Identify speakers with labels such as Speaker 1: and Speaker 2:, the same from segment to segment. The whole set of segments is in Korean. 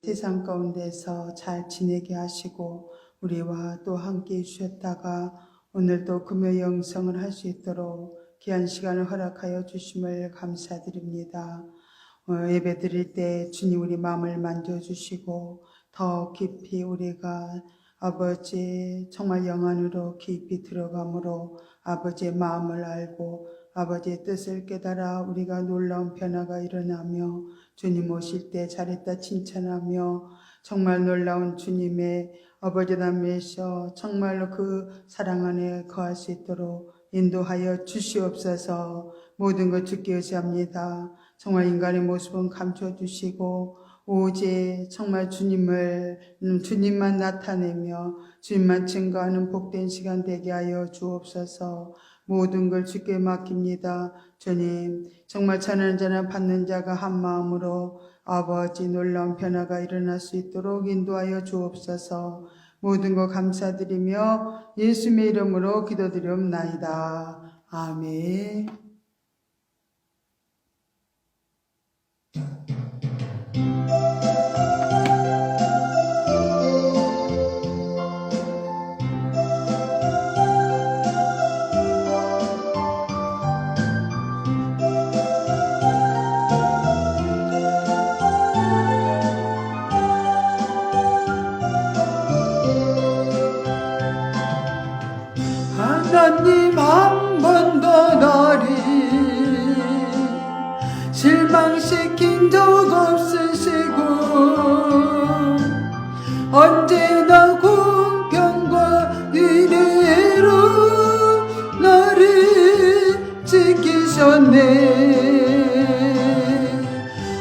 Speaker 1: 세상 가운데서 잘 지내게 하시고 우리와 또 함께 해주셨다가 오늘도 금요 영성을 할 수 있도록 귀한 시간을 허락하여 주심을 감사드립니다. 예배 드릴 때 주님 우리 마음을 만져주시고 더 깊이 우리가 아버지 정말 영 안으로 깊이 들어감으로 아버지의 마음을 알고 아버지의 뜻을 깨달아 우리가 놀라운 변화가 일어나며 주님 오실 때 잘했다 칭찬하며 정말 놀라운 주님의 아버지라면서 정말로 그 사랑 안에 거할 수 있도록 인도하여 주시옵소서. 모든 것 주께 의지합니다. 정말 인간의 모습은 감춰주시고 오직 정말 주님만 나타내며 주님만 증거하는 복된 시간 되게 하여 주옵소서. 모든 걸 주께 맡깁니다. 주님 정말 전하는 자나 받는 자가 한 마음으로 아버지 놀라운 변화가 일어날 수 있도록 인도하여 주옵소서. 모든 것 감사드리며 예수님의 이름으로 기도드리옵나이다. 아멘.
Speaker 2: 하나님 한 번도 나를 실망시킨 적 없으시고 언제나 공평과 의례로 나를 지키셨네.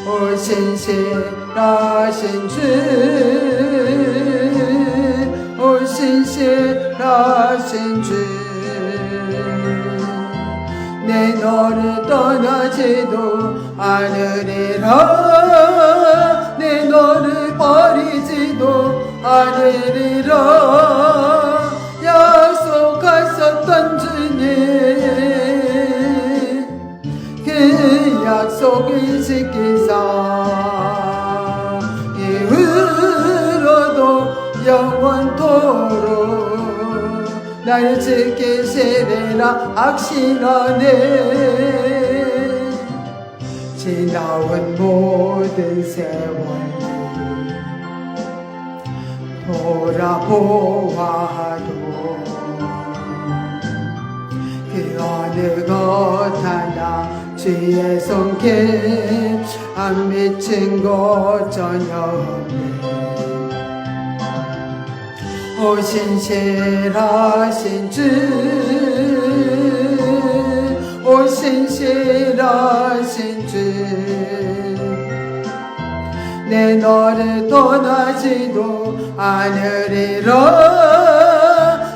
Speaker 2: 오 신실하신 주, 오 신실하신 주, 내 너를 떠나지도 않으리라. 내 너를 버리지도 않으리라. 약속하셨던 주님 그 약속을 지키사 이후로도 영원토록 날 지키시리라 확신하네. 지나온 모든 세월 돌아보아도 그 어느 것 하나 주의 손길 안 미친 것 전혀 없네. 오 신실하신 주, 오 신실하신 주, 내 너를 떠나지도 않으리라.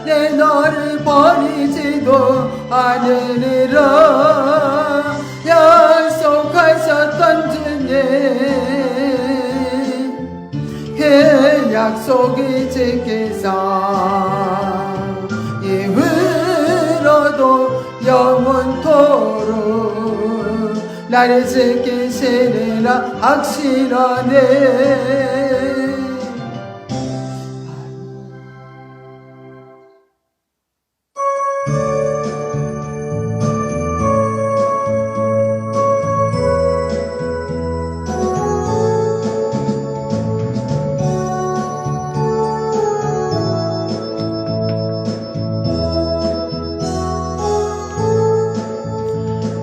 Speaker 2: 내 너를 버리지도 않으리라. 약속하셨던 주님 그 약속이 지키사 이후로도 영원토록 나를 지키시리라 확실하네.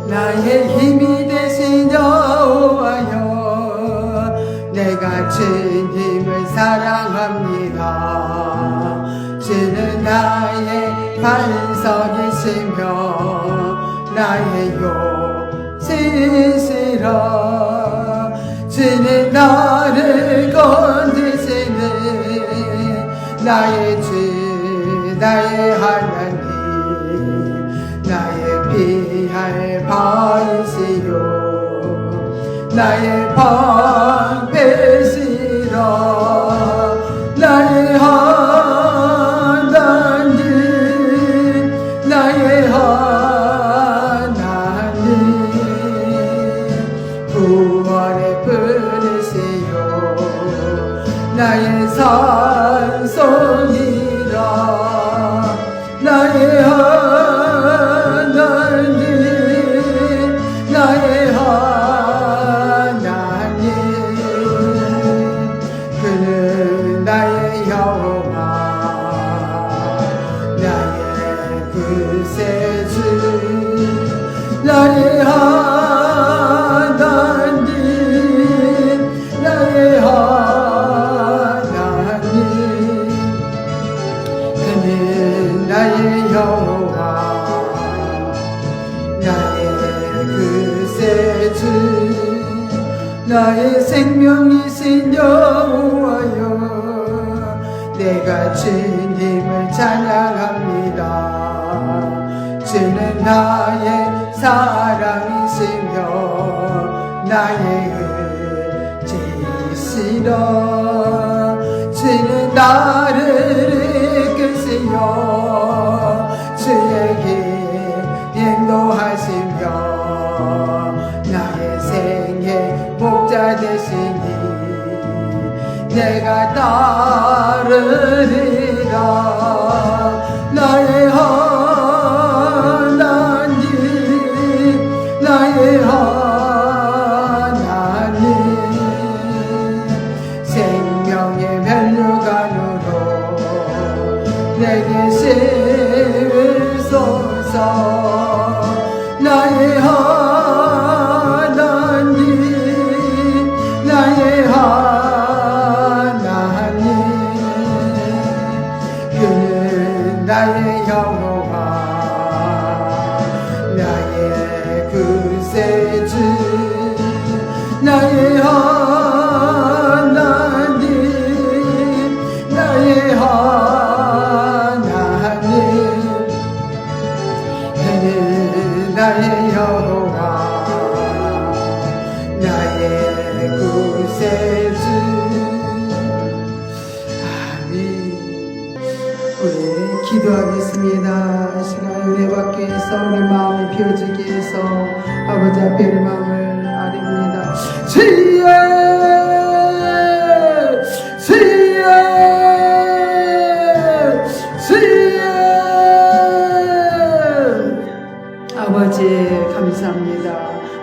Speaker 2: 나의 힘이 되신 여호와여, 내가 주님을 사랑합니다. 주는 나의 반석이시며 나의 요새시라. 주는 나를 건지시네. 나의 주 나의 하나님, 나의 피할 방이시요 나의 방패시라. 나의 하나님, 나의 하나님, 구원의 분이시요 나의 산성이라 나의 하나님 나의 하나님 그는 나의 여호와 나의 구세주 나의 하나님 나의 하나님 그는 나의 여호와 나의 구세주 나의 생명이신 여호와여 내가 주님을 찬양합니다. 주는 나의 사랑이시며 나의 의지시라 주는 나를 이끄시며 주에게 인도하시며 나의 생의 목자 되시니 내가 따르리라 나의 하나님 나의 하나님 생명의 면류관으로 내게 세우소서 나의 하나님 나의 하나님 그는 나의 여호와 나의 구세주 나의 하나님 나의 하나님 그는 나의 여호와 나의 구세주 아멘. 우리 기도하겠습니다. 이 시간 은혜 받기 위해서 우리 마음을 비워주기 위해서 아버지 앞에 우리 마음을 아립니다. 주여 주여 주여 아버지 감사합니다.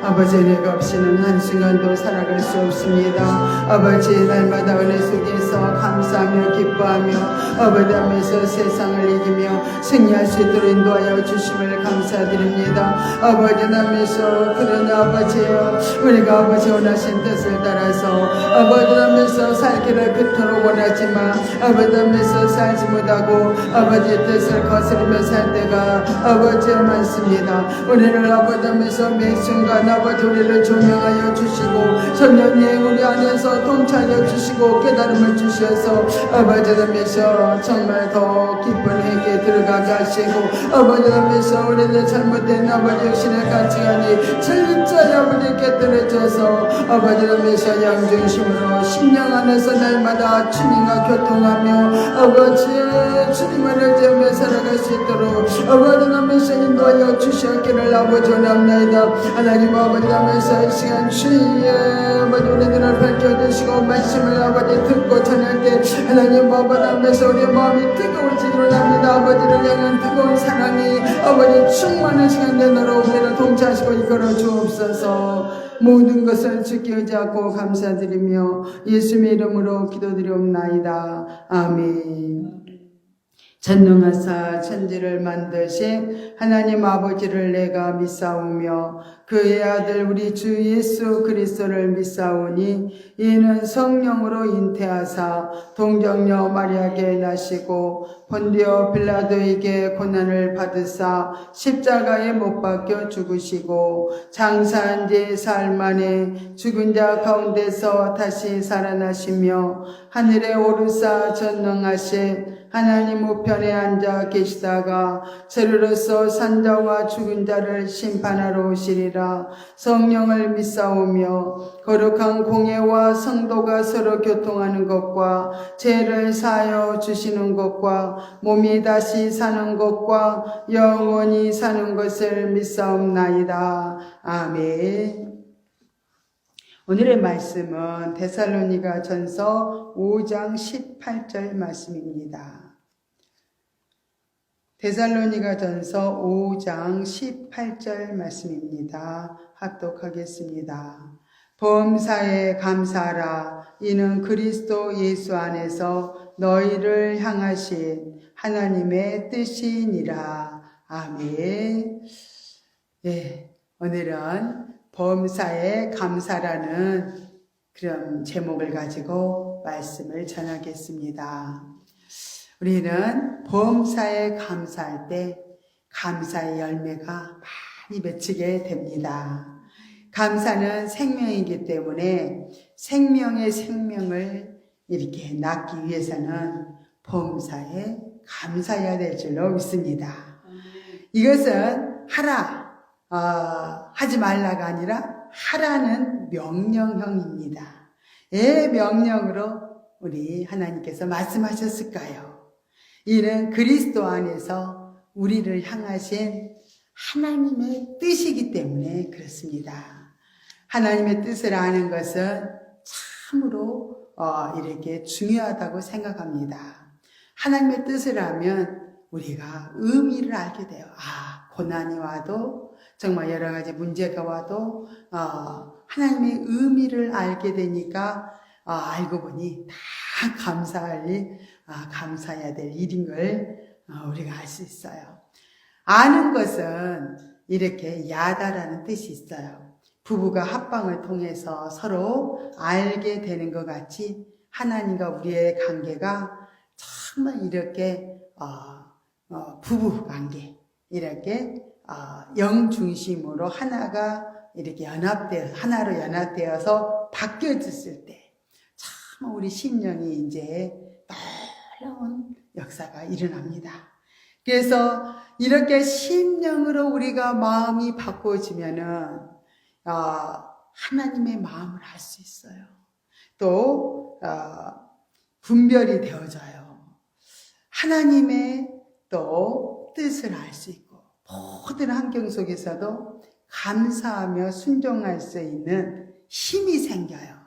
Speaker 2: 아버지 은혜가 없이는 한순간도 살아갈 수 없습니다. 아버지 날마다 은혜 속에서 감사하며 기뻐하며 아버지 앞에서 세상을 이기며 승리할 수 있도록 인도하여 주심을 감사드립니다. 아버지 남에서 그러나 아버지여 우리가 아버지 원하신 뜻을 따라서 아버지 남에서 살기를 그토록 원하지만 아버지 남에서 살지 못하고 아버지의 뜻을 거스르며 살 때가 아버지 많습니다. 우리를 아버지 남에서 매 순간 아버지 우리를 조명하여 주시고 성령님 우리 안에서 통찰하여 주시고 깨달음을 주셔서 아버지 앞에서 정말 더 깊은 회개에 들어가게 하시고 아버지 앞에서 우리의 잘못된 아버지 역신의 가치관이 철저히 아버지께 떨어져서 아버지 앞에서 양중심으로 심령 안에서 날마다 주님과 교통하며 아버지 주님을 의지하며 살아갈 수 있도록 아버지 앞에서 인도하여 주시었기를 아버지 원합니다. 하나님 아버지 하면서 이 시간 주의 아버지 우리들을 밝혀주시고 말씀을 아버지 듣고 전할 때 하나님 아버지 하면서 우리 마음이 뜨거워지기 원합니다. 아버지를 향한 뜨거운 사랑이 아버지 충만한 시간 내도록 우리를 통치하시고 이끌어 주옵소서. 모든 것을 주께 의지하고 감사드리며 예수의 이름으로 기도드리옵나이다. 아멘. 전능하사 천지를 만드신 하나님 아버지를 내가 믿사오며 그의 아들 우리 주 예수 그리스도를 믿사오니 이는 성령으로 잉태하사 동정녀 마리아에게 나시고 본디오 빌라도에게 고난을 받으사 십자가에 못 박혀 죽으시고 장사한 지 사흘 만에 죽은 자 가운데서 다시 살아나시며 하늘에 오르사 전능하신 하나님 우편에 앉아 계시다가 저리로서 산자와 죽은 자를 심판하러 오시리라. 성령을 믿사오며 거룩한 공예와 성도가 서로 교통하는 것과 죄를 사하여 주시는 것과 몸이 다시 사는 것과 영원히 사는 것을 믿사옵나이다. 아멘.
Speaker 1: 오늘의 말씀은 데살로니가 전서 5장 18절 말씀입니다. 데살로니가 전서 5장 18절 말씀입니다. 합독하겠습니다. 범사에 감사하라. 이는 그리스도 예수 안에서 너희를 향하신 하나님의 뜻이니라. 아멘. 예, 오늘은 범사에 감사라는 그런 제목을 가지고 말씀을 전하겠습니다. 우리는 범사에 감사할 때 감사의 열매가 많이 맺히게 됩니다. 감사는 생명이기 때문에 생명의 생명을 이렇게 낳기 위해서는 범사에 감사해야 될 줄로 믿습니다. 이것은 하라, 하지 말라가 아니라 하라는 명령형입니다. 왜 명령으로 우리 하나님께서 말씀하셨을까요? 이는 그리스도 안에서 우리를 향하신 하나님의 뜻이기 때문에 그렇습니다. 하나님의 뜻을 아는 것은 참으로 이렇게 중요하다고 생각합니다. 하나님의 뜻을 알면 우리가 의미를 알게 돼요. 고난이 와도 정말 여러 가지 문제가 와도 하나님의 의미를 알게 되니까 알고 보니 다 감사해야 될 일인 걸 우리가 알 수 있어요. 아는 것은 이렇게 야다라는 뜻이 있어요. 부부가 합방을 통해서 서로 알게 되는 것 같이 하나님과 우리의 관계가 정말 이렇게 부부 관계, 이렇게 영 중심으로 하나가 이렇게 하나로 연합되어서 바뀌어졌을 때 참 우리 심령이 이제 놀라운 역사가 일어납니다. 그래서 이렇게 심령으로 우리가 마음이 바꿔지면은 하나님의 마음을 알 수 있어요. 또 분별이 되어져요. 하나님의 또 뜻을 알 수 있고 모든 환경 속에서도 감사하며 순종할 수 있는 힘이 생겨요.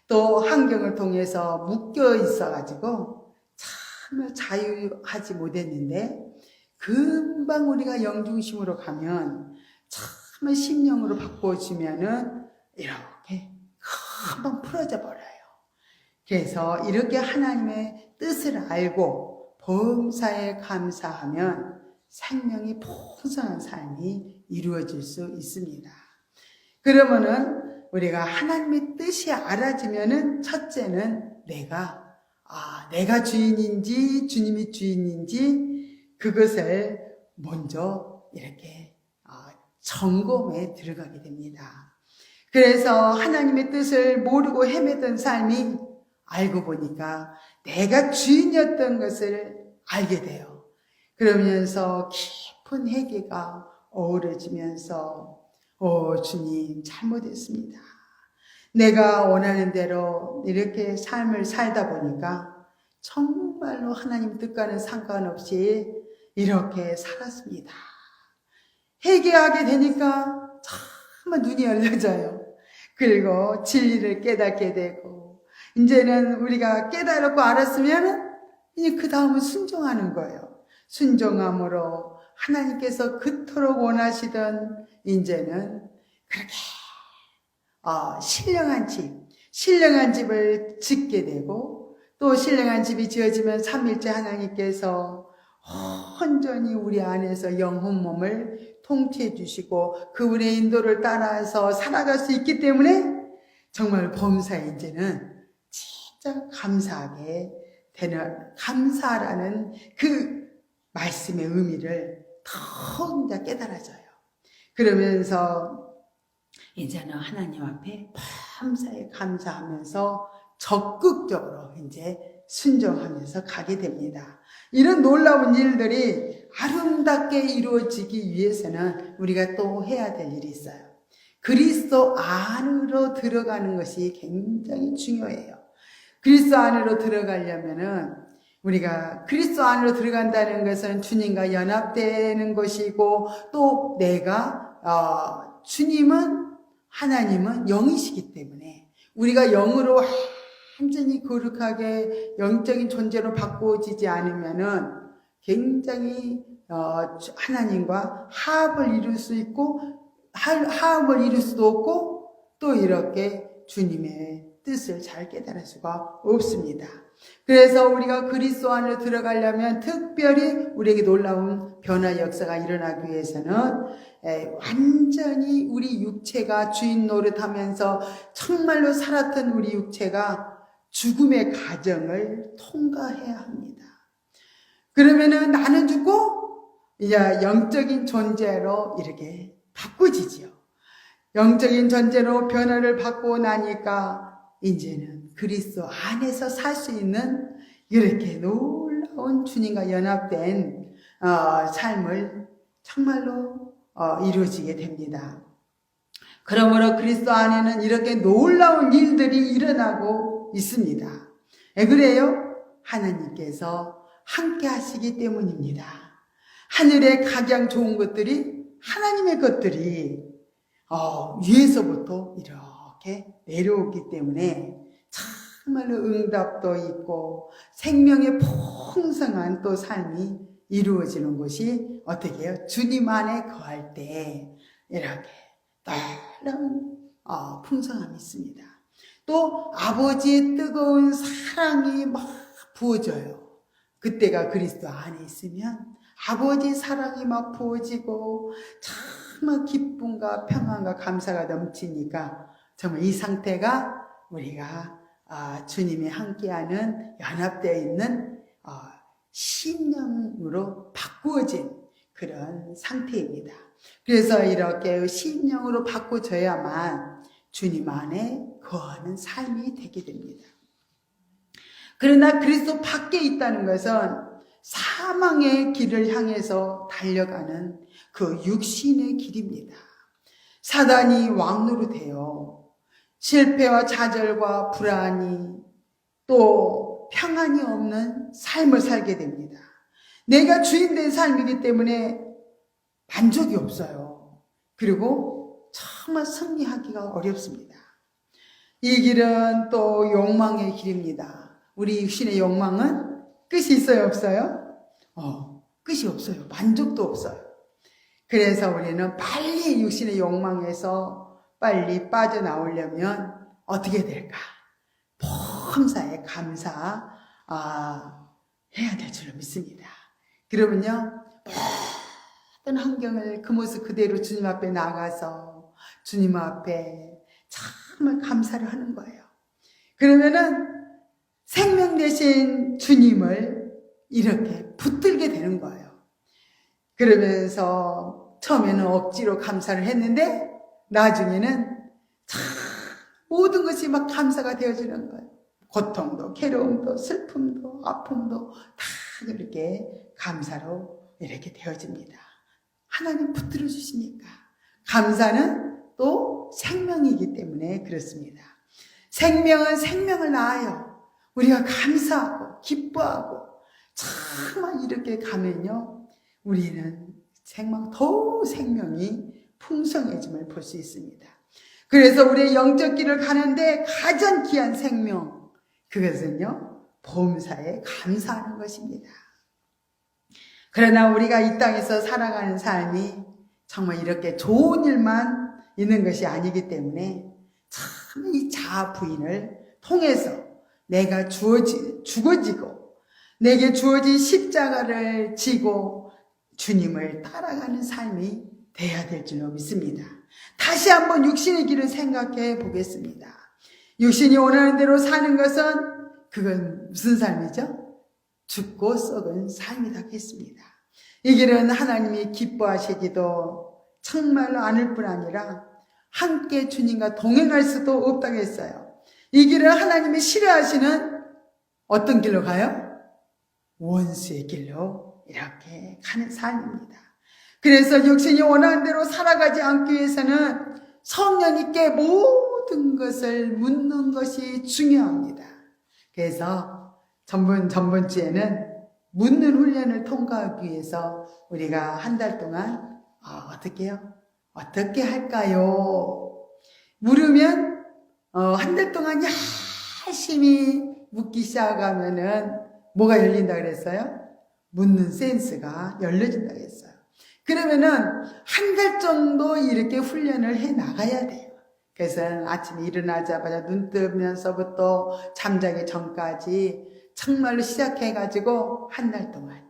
Speaker 1: 또 환경을 통해서 묶여 있어가지고 참 자유하지 못했는데 금방 우리가 영중심으로 가면 참 심령으로 바꿔지면은 이렇게 금방 풀어져 버려요. 그래서 이렇게 하나님의 뜻을 알고 범사에 감사하면 생명이 풍성한 삶이 이루어질 수 있습니다. 그러면은 우리가 하나님의 뜻이 알아지면은 첫째는 내가 주인인지 주님이 주인인지 그것을 먼저 이렇게 점검에 들어가게 됩니다. 그래서 하나님의 뜻을 모르고 헤매던 삶이 알고 보니까 내가 주인이었던 것을 알게 돼요. 그러면서 깊은 회개가 어우러지면서 주님 잘못했습니다. 내가 원하는 대로 이렇게 삶을 살다 보니까 정말로 하나님 뜻과는 상관없이 이렇게 살았습니다. 회개하게 되니까 정말 눈이 열려져요. 그리고 진리를 깨닫게 되고 이제는 우리가 깨달았고 알았으면 이제 그 다음은 순종하는 거예요. 순종함으로 하나님께서 그토록 원하시던 이제는 그렇게 신령한 집을 짓게 되고 또 신령한 집이 지어지면 삼일째 하나님께서 온전히 우리 안에서 영혼 몸을 통치해 주시고 그분의 인도를 따라서 살아갈 수 있기 때문에 정말 범사에 이제는 진짜 감사라는 그 말씀의 의미를 더 이제 깨달아져요. 그러면서 이제는 하나님 앞에 범사에 감사하면서 적극적으로 이제 순종하면서 가게 됩니다. 이런 놀라운 일들이 아름답게 이루어지기 위해서는 우리가 또 해야 될 일이 있어요. 그리스도 안으로 들어가는 것이 굉장히 중요해요. 그리스도 안으로 들어가려면은 우리가 그리스도 안으로 들어간다는 것은 주님과 연합되는 것이고 또 내가 주님은
Speaker 2: 하나님은 영이시기 때문에 우리가 영으로 완전히 거룩하게 영적인 존재로 바꾸어지지 않으면은 굉장히 하나님과 화합을 이룰 수 있고 화합을 이룰 수도 없고 또 이렇게 주님의 뜻을 잘 깨달을 수가 없습니다. 그래서 우리가 그리스도 안으로 들어가려면 특별히 우리에게 놀라운 변화 역사가 일어나기 위해서는 완전히 우리 육체가 주인 노릇하면서 정말로 살았던 우리 육체가 죽음의 과정을 통과해야 합니다. 그러면은 나는 죽고 이제 영적인 존재로 이렇게 바꾸지죠. 영적인 존재로 변화를 받고 나니까 이제는 그리스도 안에서 살 수 있는 이렇게 놀라운 주님과 연합된 삶을 정말로 이루어지게 됩니다. 그러므로 그리스도 안에는 이렇게 놀라운 일들이 일어나고 있습니다. 왜 그래요? 하나님께서 함께 하시기 때문입니다. 하늘의 가장 좋은 것들이 하나님의 것들이 위에서부터 이렇게 내려오기 때문에 정말로 응답도 있고 생명의 풍성한 또 삶이 이루어지는 것이 어떻게 해요? 주님 안에 거할 때 이렇게 놀라운 풍성함이 있습니다. 또 아버지의 뜨거운 사랑이 막 부어져요. 그때가 그리스도 안에 있으면 아버지의 사랑이 막 부어지고 정말 기쁨과 평안과 감사가 넘치니까 정말 이 상태가 우리가 주님이 함께하는 연합되어 있는 신령으로 바꾸어진 그런 상태입니다. 그래서 이렇게 신령으로 바꿔져야만 주님 안에 거하는 삶이 되게 됩니다. 그러나 그리스도 밖에 있다는 것은 사망의 길을 향해서 달려가는 그 육신의 길입니다. 사단이 왕노릇해요. 실패와 좌절과 불안이 또 평안이 없는 삶을 살게 됩니다. 내가 주인된 삶이기 때문에 만족이 없어요. 그리고 정말 승리하기가 어렵습니다. 이 길은 또 욕망의 길입니다. 우리 육신의 욕망은 끝이 있어요, 없어요? 끝이 없어요. 만족도 없어요. 그래서 우리는 빨리 육신의 욕망에서 빨리 빠져나오려면 어떻게 될까? 범사에 감사 해야 될 줄로 믿습니다. 그러면요, 모든 환경을 그 모습 그대로 주님 앞에 나가서 주님 앞에 정말 감사를 하는 거예요. 그러면은 생명 되신 주님을 이렇게 붙들게 되는 거예요. 그러면서 처음에는 억지로 감사를 했는데 나중에는 참 모든 것이 막 감사가 되어지는 거예요. 고통도, 괴로움도, 슬픔도, 아픔도 다 이렇게 감사로 이렇게 되어집니다. 하나님 붙들어 주시니까. 감사는 또 생명이기 때문에 그렇습니다. 생명은 생명을 낳아요. 우리가 감사하고 기뻐하고 정말 이렇게 가면요, 우리는 더 생명이 풍성해짐을 볼 수 있습니다. 그래서 우리의 영적 길을 가는데 가장 귀한 생명, 그것은요, 범사에 감사하는 것입니다. 그러나 우리가 이 땅에서 살아가는 삶이 정말 이렇게 좋은 일만 있는 것이 아니기 때문에 참 이 자아 부인을 통해서 내가 죽어지고 내게 주어진 십자가를 지고 주님을 따라가는 삶이 돼야 될 줄로 믿습니다. 다시 한번 육신의 길을 생각해 보겠습니다. 육신이 원하는 대로 사는 것은 그건 무슨 삶이죠? 죽고 썩은 삶이라겠습니다. 이 길은 하나님이 기뻐하시기도 정말로 않을 뿐 아니라 함께 주님과 동행할 수도 없다고 했어요. 이 길은 하나님이 싫어하시는 어떤 길로 가요? 원수의 길로 이렇게 가는 삶입니다. 그래서 육신이 원하는 대로 살아가지 않기 위해서는 성령님께 모든 것을 묻는 것이 중요합니다. 그래서 전번 주에는 묻는 훈련을 통과하기 위해서 우리가 한 달 동안 어떻게 해요? 어떻게 할까요? 물으면 한 달 동안 열심히 묻기 시작하면은 뭐가 열린다 그랬어요? 묻는 센스가 열려진다 그랬어요. 그러면은 한 달 정도 이렇게 훈련을 해 나가야 돼요. 그래서 아침에 일어나자마자 눈 뜨면서부터 잠자기 전까지 정말로 시작해가지고 한 달 동안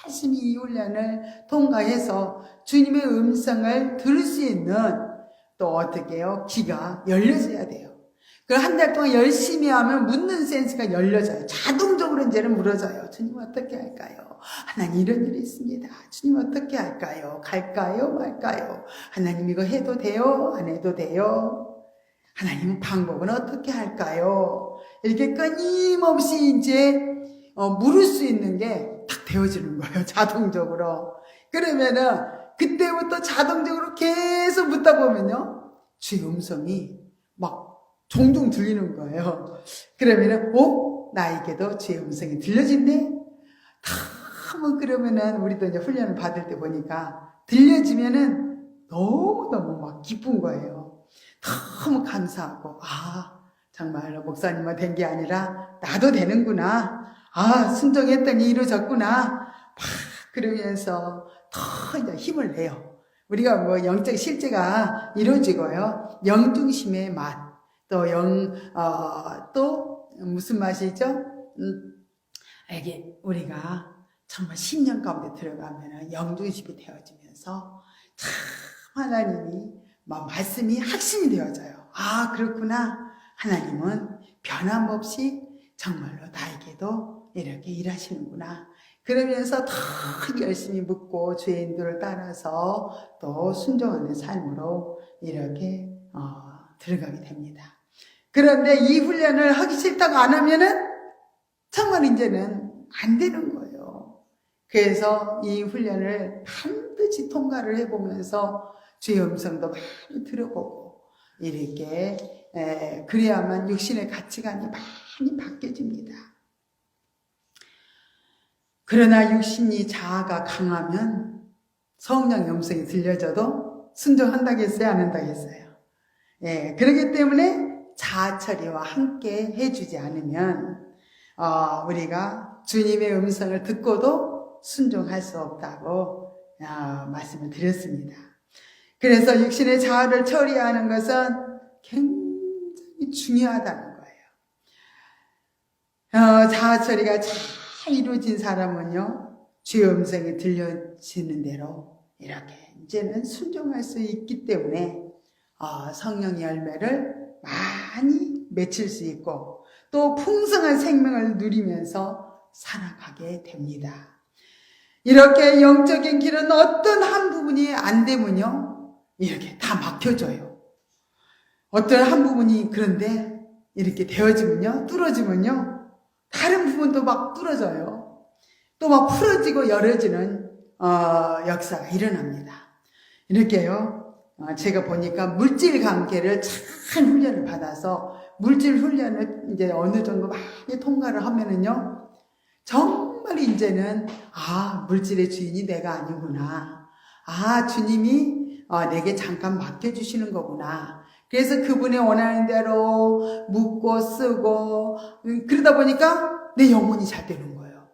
Speaker 2: 열심히 이 훈련을 통과해서 주님의 음성을 들을 수 있는 또 어떻게 해요? 귀가 열려져야 돼요. 그 한 달 동안 열심히 하면 묻는 센스가 열려져요. 자동적으로 이제는 물어져요. 주님 어떻게 할까요? 하나님 이런 일이 있습니다. 주님 어떻게 할까요? 갈까요? 말까요? 하나님 이거 해도 돼요? 안 해도 돼요? 하나님 방법은 어떻게 할까요? 이렇게 끊임없이 이제 물을 수 있는 게 딱 되어지는 거예요. 자동적으로. 그러면은 그때부터 자동적으로 계속 묻다 보면요. 주의 음성이 막 종종 들리는 거예요. 그러면은 나에게도 주의 음성이 들려진대? 너무 그러면은 우리도 이제 훈련을 받을 때 보니까 들려지면은 너무너무 막 기쁜 거예요. 너무 감사하고 정말로 목사님만 된 게 아니라 나도 되는구나. 순종했더니 이루어졌구나. 막 그러면서 더 이제 힘을 내요. 우리가 뭐 영적 실제가 이루어지고요. 영중심의 맛. 또 무슨 맛이죠? 이게 우리가 정말 10년 가운데 들어가면 영중심이 되어지면서 참 하나님이 말씀이 확신이 되어져요. 그렇구나. 하나님은 변함없이 정말로 나에게도 이렇게 일하시는구나. 그러면서 더 열심히 묻고 주의 인도를 따라서 또 순종하는 삶으로 이렇게 들어가게 됩니다. 그런데 이 훈련을 하기 싫다고 안 하면은 정말 이제는 안 되는 거예요. 그래서 이 훈련을 반드시 통과를 해보면서 주의 음성도 많이 들어보고 이렇게 그래야만 육신의 가치관이 많이 바뀌어집니다. 그러나 육신이 자아가 강하면 성령의 음성이 들려져도 순종한다겠어요? 안 한다겠어요? 그렇기 때문에 자아 처리와 함께 해주지 않으면 우리가 주님의 음성을 듣고도 순종할 수 없다고 말씀을 드렸습니다. 그래서 육신의 자아를 처리하는 것은 굉장히 중요하다는 거예요. 자아 처리가 잘 이루어진 사람은요, 주의 음성이 들려지는 대로 이렇게 이제는 순종할 수 있기 때문에 성령의 열매를 많이 맺힐 수 있고 또 풍성한 생명을 누리면서 살아가게 됩니다. 이렇게 영적인 길은 어떤 한 부분이 안 되면요, 이렇게 다 막혀져요. 어떤 한 부분이 그런데 이렇게 되어지면요, 뚫어지면요, 다른 부분도 막 뚫어져요. 또 막 풀어지고 열어지는 역사가 일어납니다. 이렇게요, 제가 보니까 물질 관계를 잘 훈련을 받아서 물질 훈련을 이제 어느 정도 많이 통과를 하면은요, 정말 이제는 물질의 주인이 내가 아니구나. 주님이 내게 잠깐 맡겨주시는 거구나. 그래서 그분이 원하는 대로 묻고 쓰고 그러다 보니까 내 영혼이 잘 되는 거예요.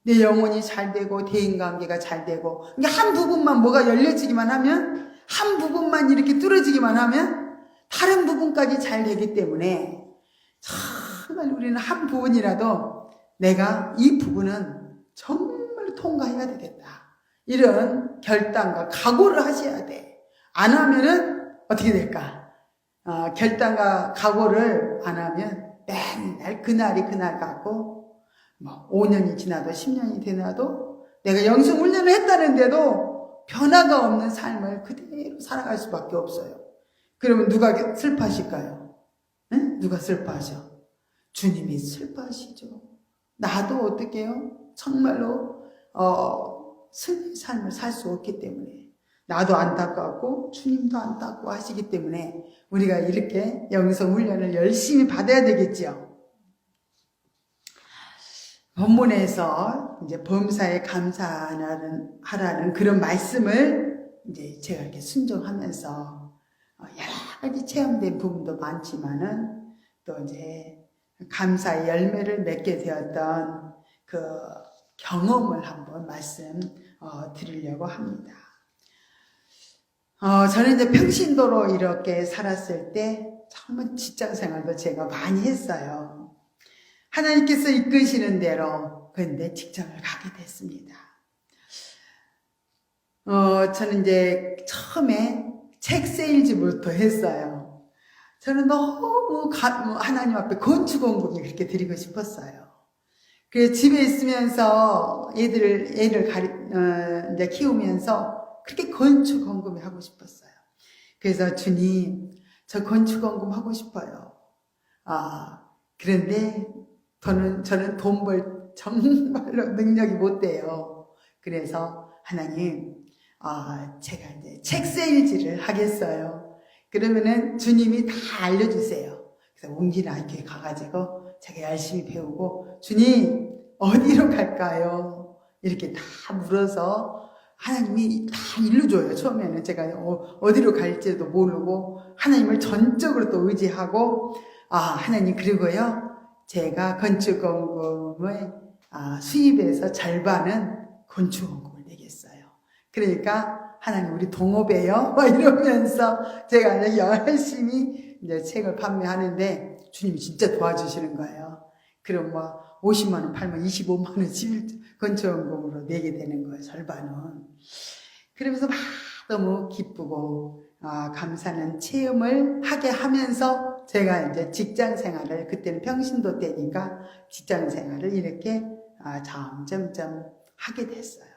Speaker 2: 내 영혼이 잘 되고 대인관계가 잘 되고, 그러니까 한 부분만 뭐가 열려지기만 하면, 한 부분만 이렇게 뚫어지기만 하면 다른 부분까지 잘 되기 때문에 정말 우리는 한 부분이라도 내가 이 부분은 정말 통과해야 되겠다, 이런 결단과 각오를 하셔야 돼. 안 하면은 어떻게 될까? 결단과 각오를 안 하면 맨날 그날이 그날 같고, 5년이 지나도 10년이 지나도 내가 영성 훈련을 했다는데도 변화가 없는 삶을 그대로 살아갈 수밖에 없어요. 그러면 누가 슬퍼하실까요? 응? 누가 슬퍼하셔? 주님이 슬퍼하시죠. 나도 어떻게 해요? 정말로 승리의 삶을 살 수 없기 때문에, 나도 안타깝고 주님도 안타깝고 하시기 때문에 우리가 이렇게 영성 훈련을 열심히 받아야 되겠죠. 본문에서 이제 범사에 감사하라는 그런 말씀을 이제 제가 이렇게 순종하면서 여러
Speaker 1: 가지 체험된 부분도 많지만은 또 이제 감사의 열매를 맺게 되었던 그 경험을 한번 말씀 드리려고 합니다. 저는 이제 평신도로 이렇게 살았을 때 정말 직장 생활도 제가 많이 했어요. 하나님께서 이끄시는 대로 근데 직장을 가게 됐습니다. 저는 이제 처음에 책 세일즈부터 했어요. 저는 너무 하나님 앞에 건축 헌금이 그렇게 드리고 싶었어요. 그래서 집에 있으면서 애를 이제 키우면서 그렇게 건축 헌금을 하고 싶었어요. 그래서 주님, 저 건축 헌금 하고 싶어요. 그런데 저는 돈 벌 정말로 능력이 못 돼요. 그래서 하나님, 제가 이제 책 세일즈를 하겠어요. 그러면은 주님이 다 알려주세요. 그래서 웅진아이교회 가가지고 제가 열심히 배우고 주님 어디로 갈까요? 이렇게 다 물어서 하나님이 다 일러줘요. 처음에는 제가 어디로 갈지도 모르고 하나님을 전적으로 또 의지하고 하나님 그리고요 제가 건축원금의 수입에서 절반은 건축원금을 내겠어요. 그러니까 하나님 우리 동업해요 이러면서 제가 이제 열심히 이제 책을 판매하는데 주님이 진짜 도와주시는 거예요. 그럼 50만 원 팔면 25만 원 건축원금으로 내게 되는 거예요. 절반은. 그러면서 막 너무 기쁘고 감사는 체험을 하게 하면서 제가 이제 직장 생활을 그때는 평신도 때니까 직장 생활을 이렇게 점점점 하게 됐어요.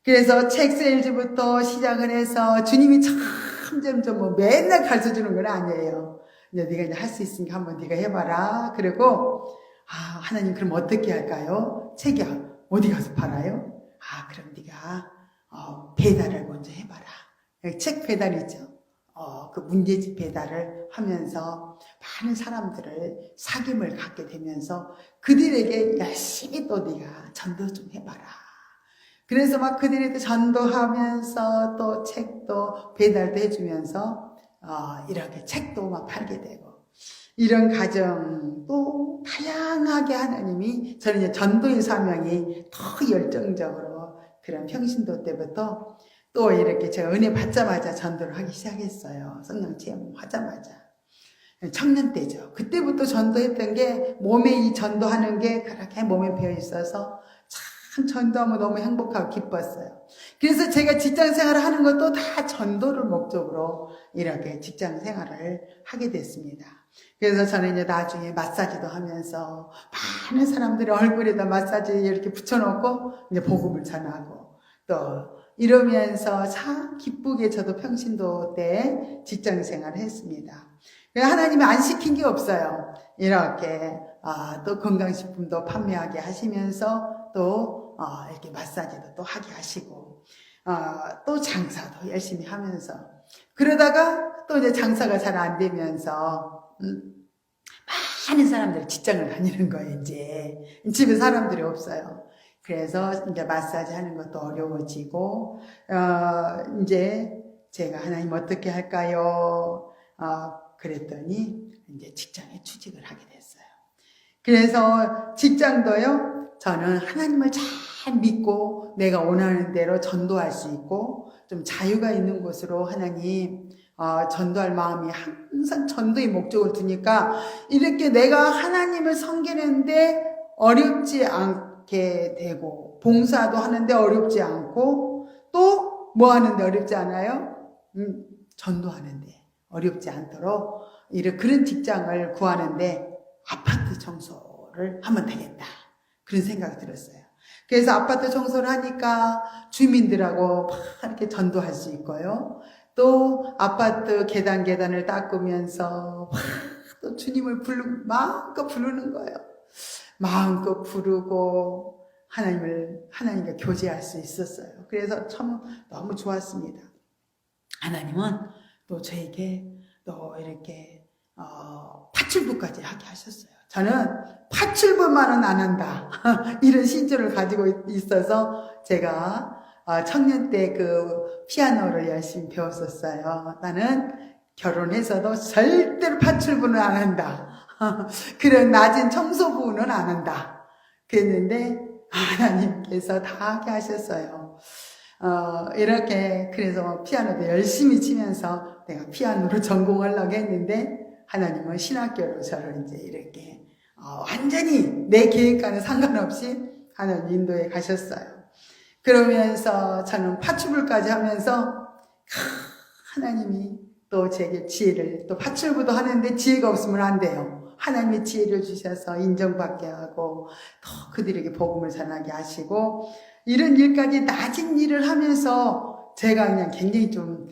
Speaker 1: 그래서 책 세일즈부터 시작을 해서 주님이 점점점 맨날 가르쳐 주는 건 아니에요. 이제 네가 이제 할 수 있으니까 한번 네가 해봐라. 그리고 하나님 그럼 어떻게 할까요? 책이 어디 가서 팔아요? 그럼 네가 배달을 먼저 해봐라. 책 배달 있죠? 그 문제집 배달을 하면서 많은 사람들을 사귐을 갖게 되면서 그들에게 열심히 또 네가 전도 좀 해봐라. 그래서 막 그들에게 전도하면서 또 책도 배달도 해주면서 이렇게 책도 막 팔게 되고 이런 가정도 다양하게 하나님이 저는 이제 전도의 사명이 더 열정적으로 그런 평신도 때부터 또 이렇게 제가 은혜 받자마자 전도를 하기 시작했어요. 성령 체험하자마자. 청년 때죠. 그때부터 전도했던 게 몸에 이 전도하는 게 그렇게 몸에 배어 있어서 참 전도하면 너무 행복하고 기뻤어요. 그래서 제가 직장 생활을 하는 것도 다 전도를 목적으로 이렇게 직장 생활을 하게 됐습니다. 그래서 저는 이제 나중에 마사지도 하면서 많은 사람들이 얼굴에다 마사지 이렇게 붙여놓고 이제 복음을 전하고 또 이러면서 참 기쁘게 저도 평신도 때 직장 생활을 했습니다. 하나님이 안 시킨 게 없어요. 이렇게 또 건강식품도 판매하게 하시면서 또 이렇게 마사지도 또 하게 하시고 또 장사도 열심히 하면서 그러다가 또 이제 장사가 잘 안 되면서 많은 사람들이 직장을 다니는 거예요. 이제 집에 사람들이 없어요. 그래서 이제 마사지 하는 것도 어려워지고 이제 제가 하나님 어떻게 할까요? 그랬더니 이제 직장에 취직을 하게 됐어요. 그래서 직장도요, 저는 하나님을 잘 믿고 내가 원하는 대로 전도할 수 있고 좀 자유가 있는 곳으로 하나님 전도할 마음이 항상 전도의 목적을 두니까 이렇게 내가 하나님을 섬기는데 어렵지 않게 되고 봉사도 하는데 어렵지 않고 또 뭐 하는데 어렵지 않아요? 전도하는데 어렵지 않도록 이런 그런 직장을 구하는데 아파트 청소를 하면 되겠다. 그런 생각이 들었어요. 그래서 아파트 청소를 하니까 주민들하고 막 이렇게 전도할 수 있고요. 또 아파트 계단을 닦으면서 또 주님을 마음껏 부르는 거예요. 마음껏 부르고 하나님과 교제할 수 있었어요. 그래서 참 너무 좋았습니다. 하나님은 또 저에게 또 이렇게 파출부까지 하게 하셨어요. 저는 파출부만은 안 한다. 이런 신조를 가지고 있어서 제가 청년 때 그 피아노를 열심히 배웠었어요. 나는
Speaker 2: 결혼해서도 절대로 파출부는 안 한다. 그런 낮은 청소부는 안 한다. 그랬는데 하나님께서 다 하게 하셨어요. 이렇게 그래서 피아노도 열심히 치면서 내가 피아노로 전공하려고 했는데 하나님은 신학교로 저를 이제 이렇게 완전히 내 계획과는 상관없이 하나님 인도에 가셨어요. 그러면서 저는 파출부까지 하면서 하나님이 또 제게 지혜를, 또 파출부도 하는데 지혜가 없으면 안 돼요. 하나님의 지혜를 주셔서 인정받게 하고 더 그들에게 복음을 전하게 하시고 이런 일까지 낮은 일을 하면서 제가 그냥 굉장히 좀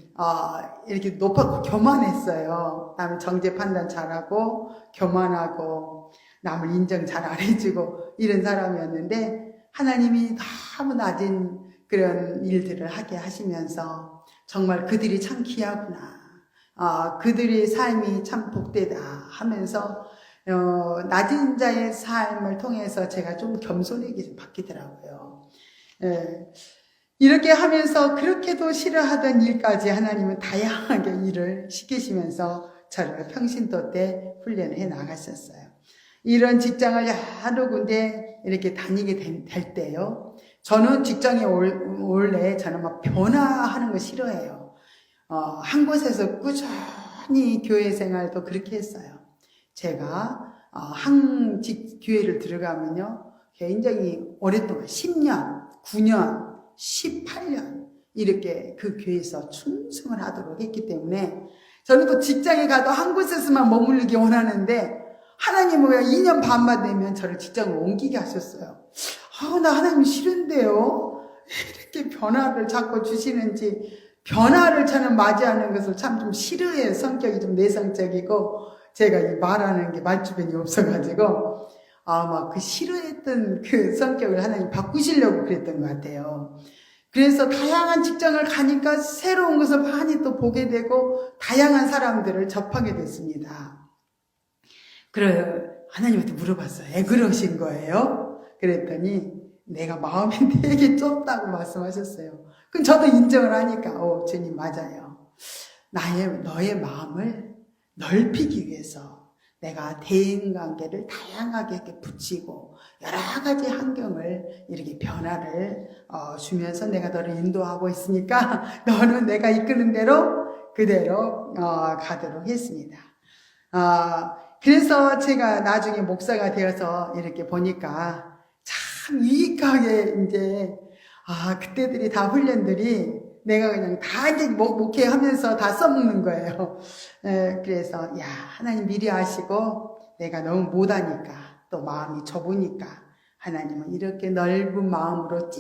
Speaker 2: 이렇게 높았고 교만했어요. 남을 정죄 판단 잘하고 교만하고 남을 인정 잘 안 해주고 이런 사람이었는데 하나님이 너무 낮은 그런 일들을 하게 하시면서 정말 그들이 참 귀하구나. 그들의 삶이 참 복되다 하면서 낮은 자의 삶을 통해서 제가 좀 겸손하게 좀 바뀌더라고요. 이렇게 하면서 그렇게도 싫어하던 일까지 하나님은 다양하게 일을 시키시면서 저를 평신도 때 훈련을 해 나갔었어요. 이런 직장을 여러 군데 이렇게 다니게 될 때요. 저는 직장에 원래 저는 막 변화하는 거 싫어해요. 한 곳에서 꾸준히 교회 생활도 그렇게 했어요. 제가 한 교회를 들어가면요. 굉장히 오랫동안 10년, 9년, 18년 이렇게 그 교회에서 충성을 하도록 했기 때문에 저는 또 직장에 가도 한 곳에서만 머무르기 원하는데 하나님은 왜 2년 반만 되면 저를 직장을 옮기게 하셨어요. 나 하나님 싫은데요. 이렇게 변화를 자꾸 주시는지 변화를 저는 맞이하는 것을 참 좀 싫어해요. 성격이 좀 내성적이고 제가 이 말하는 게 말주변이 없어가지고 막 그 싫어했던 그 성격을 하나님 바꾸시려고 그랬던 것 같아요. 그래서 다양한 직장을 가니까 새로운 것을 많이 또 보게 되고 다양한 사람들을 접하게 됐습니다. 그래요. 하나님한테 물어봤어요. 왜 그러신 거예요? 그랬더니 내가 마음이 되게 좁다고 말씀하셨어요. 그럼 저도 인정을 하니까 주님 맞아요. 너의 마음을 넓히기 위해서 내가 대인관계를 다양하게 이렇게 붙이고 여러 가지 환경을 이렇게 변화를 주면서 내가 너를 인도하고 있으니까 너는 내가 이끄는 대로 그대로 가도록 했습니다. 그래서 제가 나중에 목사가 되어서 이렇게 보니까 참 유익하게 이제 그때들이 다 훈련들이 내가 그냥 다 이제 목회하면서 다 써먹는 거예요. 그래서 하나님 미리 아시고 내가 너무 못하니까 또 마음이 좁으니까 하나님은 이렇게 넓은 마음으로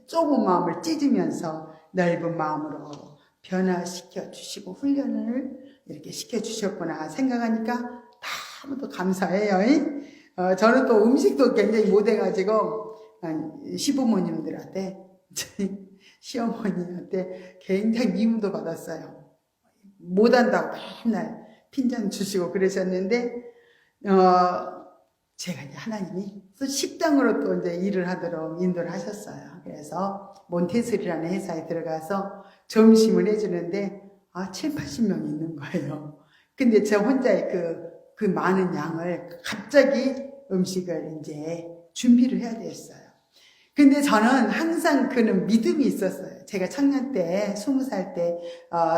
Speaker 2: 좁은 마음을 찢으면서 넓은 마음으로 변화시켜 주시고 훈련을 이렇게 시켜 주셨구나 생각하니까 너무 감사해요. 저는 또 음식도 굉장히 못해가지고 시부모님들한테 시어머니한테 굉장히 미움도 받았어요. 못한다고 맨날 핀잔 주시고 그러셨는데 제가 이제 하나님이 또 식당으로 또 이제 일을 하도록 인도를 하셨어요. 그래서 몬테소리라는 회사에 들어가서 점심을 해주는데 7, 80명이 있는 거예요. 근데 저 혼자의 그 많은 양을 갑자기 음식을 이제 준비를 해야 됐어요. 근데 저는 항상 그는 믿음이 있었어요. 제가 청년 때, 20살 때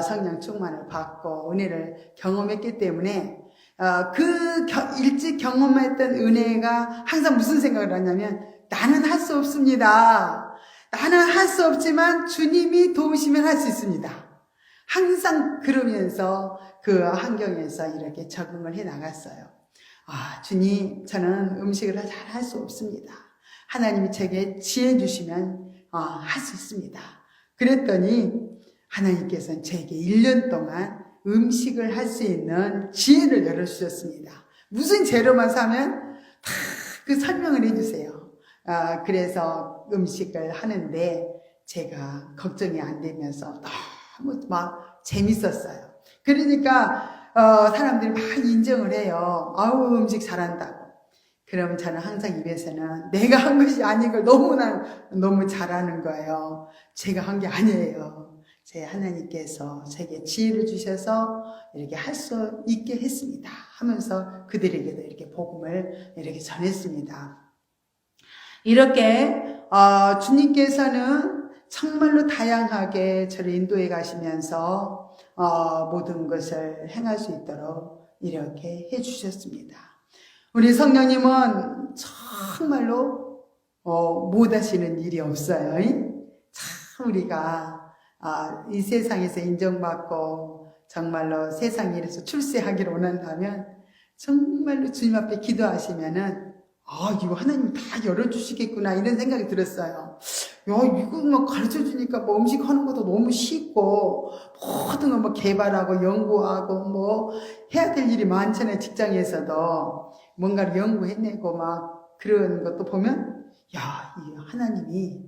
Speaker 2: 성령 충만을 받고 은혜를 경험했기 때문에 일찍 경험했던 은혜가 항상 무슨 생각을 하냐면 나는 할 수 없습니다. 나는 할 수 없지만 주님이 도우시면 할 수 있습니다. 항상 그러면서 그 환경에서 이렇게 적응을 해 나갔어요. 주님, 저는 음식을 잘 할 수 없습니다. 하나님이 제게 지혜 주시면 할 수 있습니다. 그랬더니 하나님께서는 제게 1년 동안 음식을 할 수 있는 지혜를 열어주셨습니다. 무슨 재료만 사면 다 그 설명을 해주세요. 그래서 음식을 하는데 제가 걱정이 안 되면서 너무 막 재밌었어요. 그러니까 사람들이 많이 인정을 해요. 음식 잘한다고. 그러면 저는 항상 입에서는 내가 한 것이 아닌 걸 너무 잘하는 거예요. 제가 한 게 아니에요.
Speaker 1: 제 하나님께서 제게 지혜를 주셔서 이렇게 할 수 있게 했습니다 하면서 그들에게도 이렇게 복음을 이렇게 전했습니다. 이렇게 주님께서는 정말로 다양하게 저를 인도해 가시면서 모든 것을 행할 수 있도록 이렇게 해주셨습니다. 우리 성령님은 정말로 못 하시는 일이 없어요. 참 우리가 이 세상에서 인정받고 정말로 세상 일에서 출세하기를 원한다면 정말로 주님 앞에 기도하시면은 이거 하나님 다 열어주시겠구나 이런 생각이 들었어요. 이거 막 가르쳐주니까 뭐 음식하는 것도 너무 쉽고 모든 거 뭐 개발하고 연구하고 뭐 해야 될 일이 많잖아요. 직장에서도 뭔가를 연구해내고 막 그런 것도 보면 이 하나님이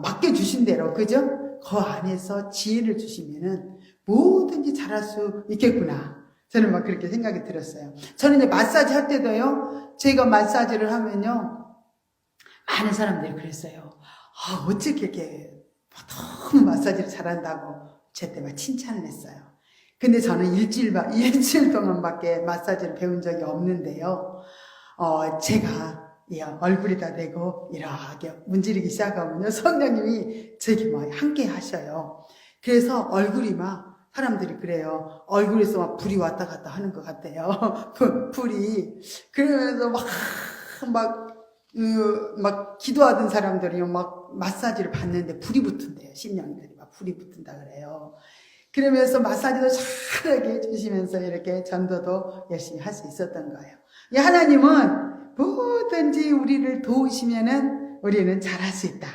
Speaker 1: 맡겨주신 대로 그죠? 그 안에서 지혜를 주시면은 뭐든지 잘할 수 있겠구나. 저는 막 그렇게 생각이 들었어요. 저는 이제 마사지 할 때도요, 제가 마사지를 하면요, 많은 사람들이 그랬어요. 어떻게 이렇게 너무 마사지를 잘한다고 제때 막 칭찬을 했어요. 근데 저는 일주일 동안밖에 마사지를 배운 적이 없는데요. 제가 얼굴에다 대고 이렇게 문지르기 시작하면요, 성령님이 제게 막 함께 하셔요. 그래서 얼굴이 막 사람들이 그래요. 얼굴에서 막 불이 왔다 갔다 하는 것 같아요. 불이. 그러면서 막 기도하던 사람들이 막 마사지를 받는데 불이 붙은대요. 신령들이 막 불이 붙은다 그래요. 그러면서 마사지도 잘하게 해주시면서 이렇게 전도도 열심히 할 수 있었던 거예요. 하나님은 뭐든지 우리를 도우시면은 우리는 잘할 수 있다.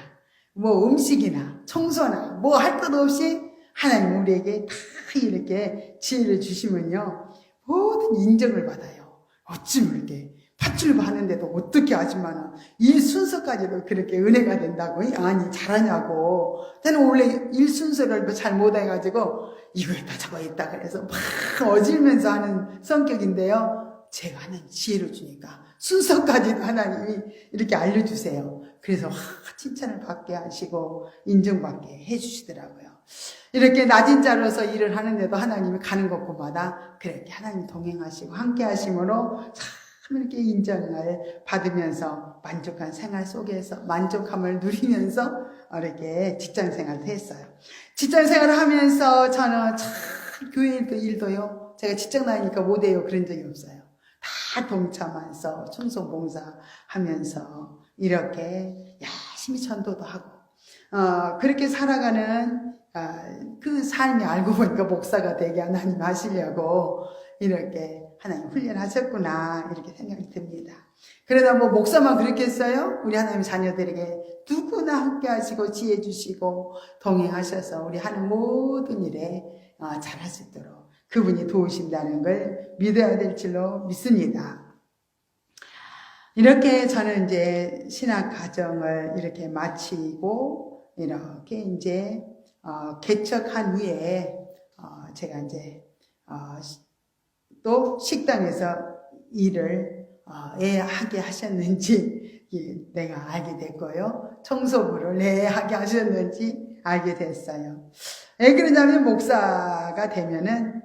Speaker 1: 뭐 음식이나 청소나 뭐 할 것 없이 하나님 우리에게 다 이렇게 지혜를 주시면요, 모든 인정을 받아요. 어찌 이렇게 팥줄바 하는데도 어떻게 아줌마는 일 순서까지도 그렇게 은혜가 된다고? 아니 잘하냐고. 저는 원래 일 순서를 잘 못해가지고 이거 있다 저거 있다 그래서 막 어질면서 하는 성격인데요, 제가 하나님 지혜를 주니까 순서까지도 하나님이 이렇게 알려주세요. 그래서 칭찬을 받게 하시고 인정받게 해주시더라고요. 이렇게 낮은 자로서 일을 하는데도 하나님이 가는 곳곳마다 그렇게 하나님 동행하시고 함께 하심으로 참 이렇게 인정을 받으면서 만족한 생활 속에서 만족함을 누리면서 이렇게 직장 생활도 했어요. 직장 생활을 하면서 저는 참 교회 일도요, 제가 직장 다니니까 못해요 그런 적이 없어요. 다 동참해서 청소봉사 하면서 이렇게 열심히 전도도 하고 그렇게 살아가는 그 삶이 알고 보니까 목사가 되게 하나님 하시려고 이렇게 하나님 훈련하셨구나 이렇게 생각이 듭니다. 그러다 뭐 목사만 그렇겠어요? 우리 하나님 자녀들에게 누구나 함께 하시고 지혜 주시고 동행하셔서 우리 하는 모든 일에 잘할 수 있도록 그분이 도우신다는 걸 믿어야 될 줄로 믿습니다. 이렇게 저는 이제 신학 과정을 이렇게 마치고 이렇게 이제 개척한 후에 제가 이제 또 식당에서 일을 왜 하게 하셨는지 내가 알게 됐고요. 청소부를 왜 하게 하셨는지 알게 됐어요. 왜 그러냐면 목사가 되면은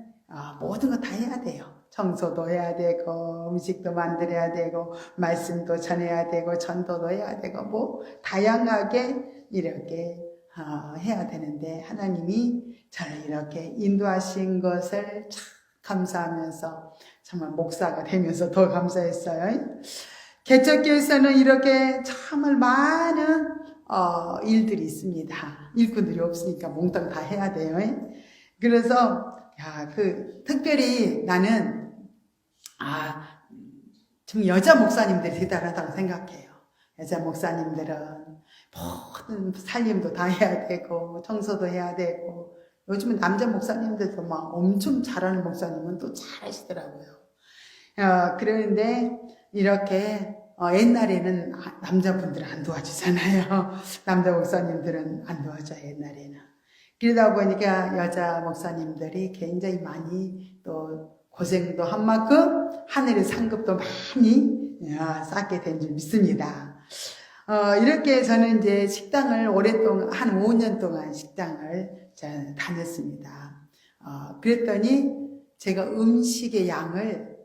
Speaker 1: 모든 거 다 해야 돼요. 청소도 해야 되고 음식도 만들어야 되고 말씀도 전해야 되고 전도도 해야 되고 뭐 다양하게 이렇게 해야 되는데 하나님이 저를 이렇게 인도하신 것을 참 감사하면서 정말 목사가 되면서 더 감사했어요. 개척교회에서는 이렇게 정말 많은 일들이 있습니다. 일꾼들이 없으니까 몽땅 다 해야 돼요. 그래서 특별히 나는 좀 여자 목사님들이 대단하다고 생각해요. 여자 목사님들은 모든 살림도 다 해야 되고 청소도 해야 되고 요즘은 남자 목사님들도 막 엄청 잘하는 목사님은 또 잘하시더라고요. 그런데 이렇게 옛날에는 남자분들은 안 도와주잖아요. 남자 목사님들은 안 도와줘요, 옛날에는. 그러다 보니까 여자 목사님들이 굉장히 많이 또 고생도 한 만큼 하늘의 상급도 많이 쌓게 된 줄 믿습니다. 이렇게 저는 이제 식당을 오랫동안, 한 5년 동안 식당을 제가 다녔습니다. 그랬더니 제가 음식의 양을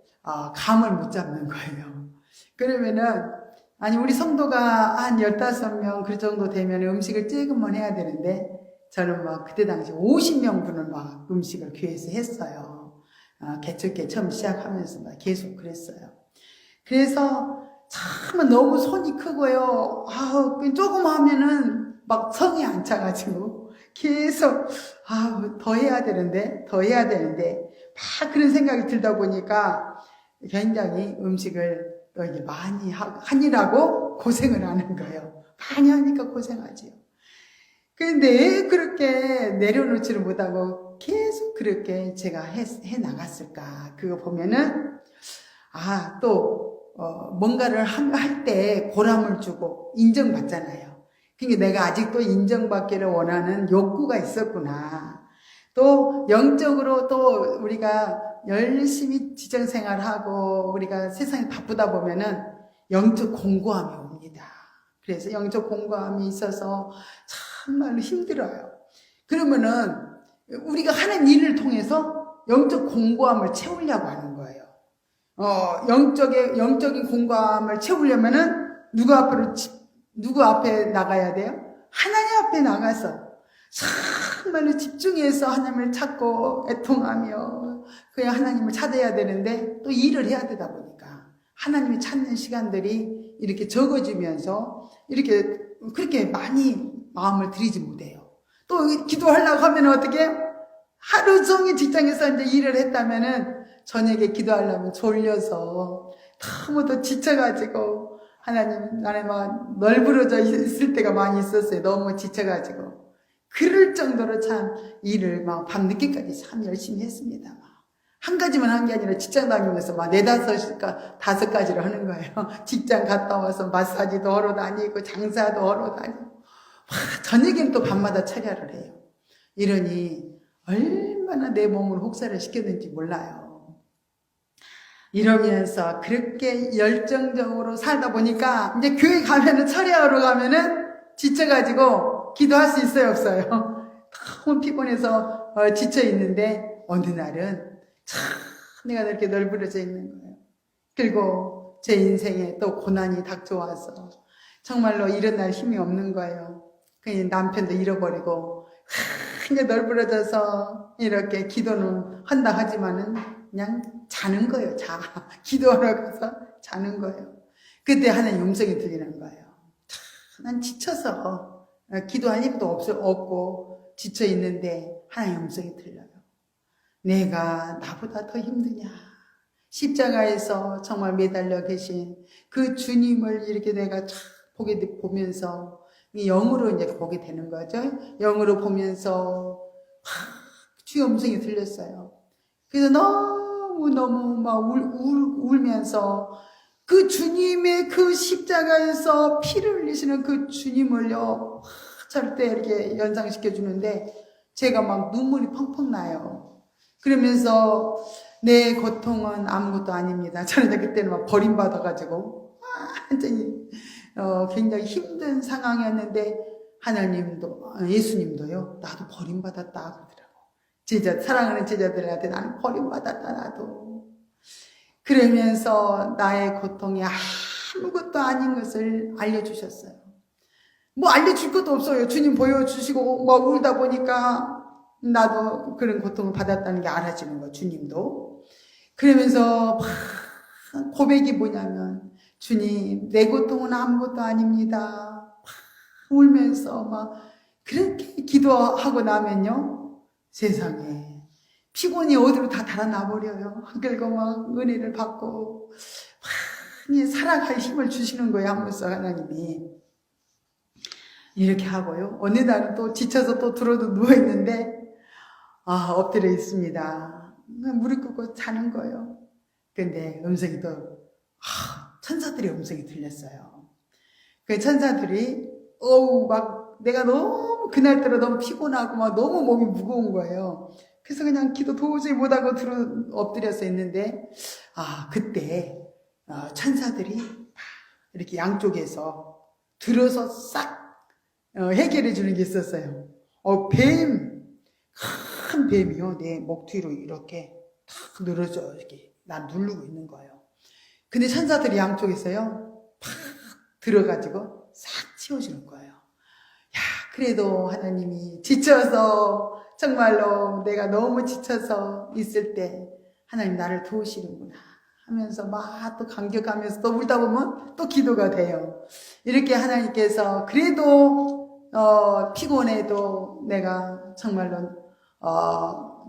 Speaker 1: 감을 못 잡는 거예요. 그러면은 아니 우리 성도가 한 15명 그 정도 되면 음식을 조금만 해야 되는데 저는 막 그때 당시 50명분을 막 음식을 교회에서 했어요. 개척교 처음 시작하면서 막 계속 그랬어요. 그래서 참 너무 손이 크고요. 조금 하면은 막 성이 안 차가지고 계속 더 해야 되는데 막 그런 생각이 들다 보니까 굉장히 음식을 많이 하느라고 고생을 하는 거예요. 많이 하니까 고생하지요. 근데 그렇게 내려놓지를 못하고 계속 그렇게 제가 해 나갔을까? 그거 보면은 또 뭔가를 할 때 보람을 주고 인정받잖아요. 그러니까 내가 아직도 인정받기를 원하는 욕구가 있었구나. 또 영적으로 또 우리가 열심히 지정생활하고 우리가 세상에 바쁘다 보면은 영적 공고함이 옵니다. 그래서 영적 공고함이 있어서 정말로 힘들어요. 그러면은 우리가 하는 일을 통해서 영적 공고함을 채우려고 하는 거예요. 영적인 공감을 채우려면은 누구 앞에 나가야 돼요? 하나님 앞에 나가서 정말로 집중해서 하나님을 찾고 애통하며 그냥 하나님을 찾아야 되는데 또 일을 해야 되다 보니까 하나님을 찾는 시간들이 이렇게 적어지면서 이렇게 그렇게 많이 마음을 들이지 못해요. 또 기도하려고 하면 어떻게 하루 종일 직장에서 이제 일을 했다면은 저녁에 기도하려면 졸려서 너무도 지쳐가지고 하나님 나는 막 널브러져 있을 때가 많이 있었어요. 너무 지쳐가지고 그럴 정도로 참 일을 막 밤늦게까지 참 열심히 했습니다. 한 가지만 한 게 아니라 직장 다니면서 막 4-5가지를 하는 거예요. 직장 갔다 와서 마사지도 하러 다니고 장사도 하러 다니고 저녁에는 또 밤마다 차려를 해요. 이러니 얼마나 내 몸을 혹사를 시켰는지 몰라요. 이러면서 그렇게 열정적으로 살다 보니까 이제 교회 가면은 철야하러 가면은 지쳐가지고 기도할 수 있어요, 없어요? 너무 피곤해서 지쳐 있는데 어느 날은 참 내가 이렇게 널브러져 있는 거예요. 그리고 제 인생에 또 고난이 닥쳐와서 정말로 일어날 힘이 없는 거예요. 그냥 남편도 잃어버리고 이제 널브러져서 이렇게 기도는 한다 하지만은 그냥 자는 거예요. 기도하러 가서 자는 거예요. 그때 하나님 음성이 들리는 거예요. 난 지쳐서 기도할 힘도 없고 지쳐 있는데 하나님 음성이 들려요. 내가 나보다 더 힘드냐? 십자가에서 정말 매달려 계신 그 주님을 이렇게 내가 쫙 보면서 영으로 이제 보게 되는 거죠. 영으로 보면서 주의 음성이 들렸어요. 그래서 너무 막 울면서 그 주님의 그 십자가에서 피를 흘리시는 그 주님을요 절대 이렇게 연상시켜 주는데 제가 막 눈물이 펑펑 나요. 그러면서 내 고통은 아무것도 아닙니다. 저는 그때는 막 버림받아가지고 완전히 굉장히 힘든 상황이었는데 하나님도 예수님도요 나도 버림받았다 그러더라고. 사랑하는 제자들한테 나는 버림받았다 나도. 그러면서 나의 고통이 아무것도 아닌 것을 알려주셨어요. 뭐 알려줄 것도 없어요. 주님 보여주시고 뭐 울다 보니까 나도 그런 고통을 받았다는 게 알아지는 거예요. 주님도. 그러면서 막 고백이 뭐냐면 주님 내 고통은 아무것도 아닙니다. 울면서 막 그렇게 기도하고 나면요 세상에 피곤이 어디로 다 달아나 버려요. 그리고 막 은혜를 받고 막 살아갈 힘을 주시는 거예요. 하면서 하나님이 이렇게 하고요. 어느 날은 또 지쳐서 또 들어도 누워있는데 엎드려 있습니다. 무릎 꿇고 자는 거예요. 근데 음성이 또 천사들의 음성이 들렸어요. 그 천사들이 막 내가 너무 그날따라 너무 피곤하고 막 너무 몸이 무거운 거예요. 그래서 그냥 기도 도저히 못하고 엎드려서 있는데 그때 천사들이 이렇게 양쪽에서 들어서 싹 해결해 주는 게 있었어요. 뱀 큰 뱀이요. 내 목 뒤로 이렇게 탁 늘어져, 이렇게 난 누르고 있는 거예요. 근데 천사들이 양쪽에서요, 팍 들어가지고 싹 치워주는 거예요. 야, 그래도 하나님이 지쳐서, 정말로 내가 너무 지쳐서 있을 때 하나님 나를 도우시는구나 하면서 막 또 감격하면서 또 울다 보면 또 기도가 돼요. 이렇게 하나님께서 그래도 피곤해도 내가 정말로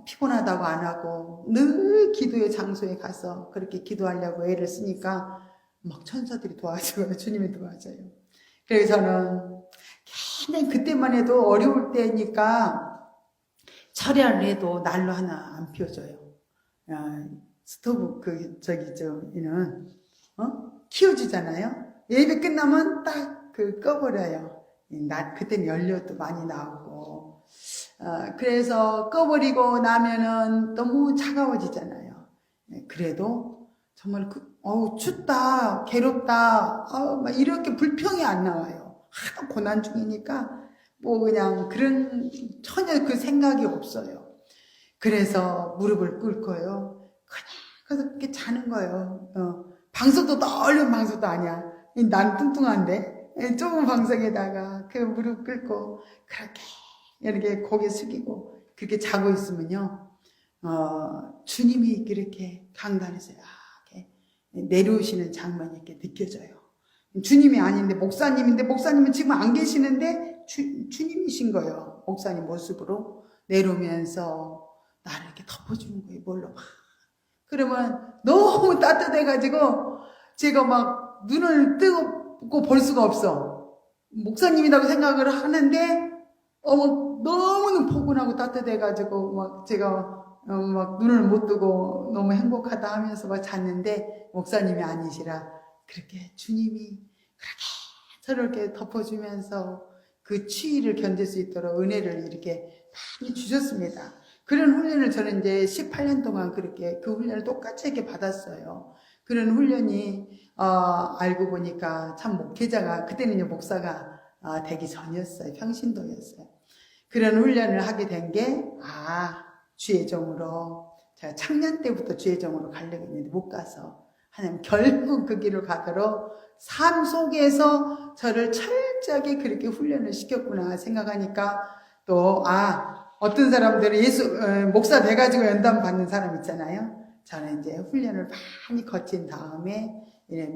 Speaker 1: 피곤하다고 안 하고 늘 기도의 장소에 가서 그렇게 기도하려고 애를 쓰니까 막 천사들이 도와줘요. 주님이 도와줘요. 그래서 저는 굉장히 그때만 해도 어려울 때니까 철야를 해도 난로 하나 안 피워줘요. 스토브 이는 키워주잖아요. 예배 끝나면 딱 꺼버려요. 그때는 연료도 많이 나오고 그래서 꺼버리고 나면은 너무 차가워지잖아요. 그래도 정말 춥다, 괴롭다, 막 이렇게 불평이 안 나와요. 하도 고난 중이니까 뭐 그냥 전혀 그 생각이 없어요. 그래서 무릎을 꿇고요. 그냥 그렇게 자는 거예요. 방석도 넓은 방석도 아니야. 난 뚱뚱한데 좁은 방석에다가 그 무릎 꿇고 그렇게 이렇게 고개 숙이고 그렇게 자고 있으면요, 주님이 그렇게 강단에서 이렇게 내려오시는 장면이 이렇게 느껴져요. 주님이 아닌데 목사님인데 목사님은 지금 안 계시는데 주님이신 거예요. 목사님 모습으로 내려오면서 나를 이렇게 덮어주는 거예요. 뭘로 막. 그러면 너무 따뜻해가지고 제가 막 눈을 뜨고 볼 수가 없어. 목사님이라고 생각을 하는데 너무는 포근하고 따뜻해가지고 막 제가 막 눈을 못 뜨고 너무 행복하다 하면서 막 잤는데 목사님이 아니시라 그렇게 주님이 그렇게 저를 이렇게 덮어주면서 그 추위를 견딜 수 있도록 은혜를 이렇게 많이 주셨습니다. 그런 훈련을 저는 이제 18년 동안 그렇게 그 훈련을 똑같이 이렇게 받았어요. 그런 훈련이 알고 보니까 참 목회자가 그때는 이제 목사가 되기 전이었어요. 평신도였어요. 그런 훈련을 하게 된 게 주의 종으로 제가 청년 때부터 주의 종으로 가려고 했는데 못 가서 하나님 결국 그 길을 가도록 삶 속에서 저를 철저하게 그렇게 훈련을 시켰구나 생각하니까 또 어떤 사람들은 목사 돼가지고 연단 받는 사람 있잖아요. 저는 이제 훈련을 많이 거친 다음에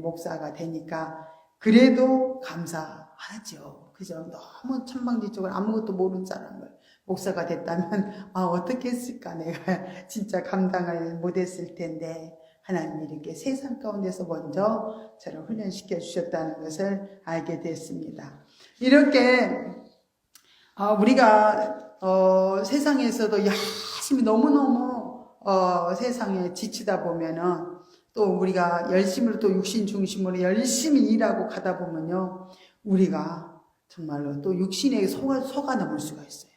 Speaker 1: 목사가 되니까 그래도 감사하죠. 그죠? 너무 천방지축을 아무것도 모르는 사람을 목사가 됐다면 어떻게 했을까? 내가 진짜 감당을 못했을 텐데 하나님이 이렇게 세상 가운데서 먼저 저를 훈련시켜 주셨다는 것을 알게 됐습니다. 이렇게 우리가 세상에서도 열심히 너무너무 세상에 지치다 보면은 또 우리가 열심으로 또 육신 중심으로 열심히 일하고 가다 보면요, 우리가 정말로 또 육신에 속아 넘을 수가 있어요.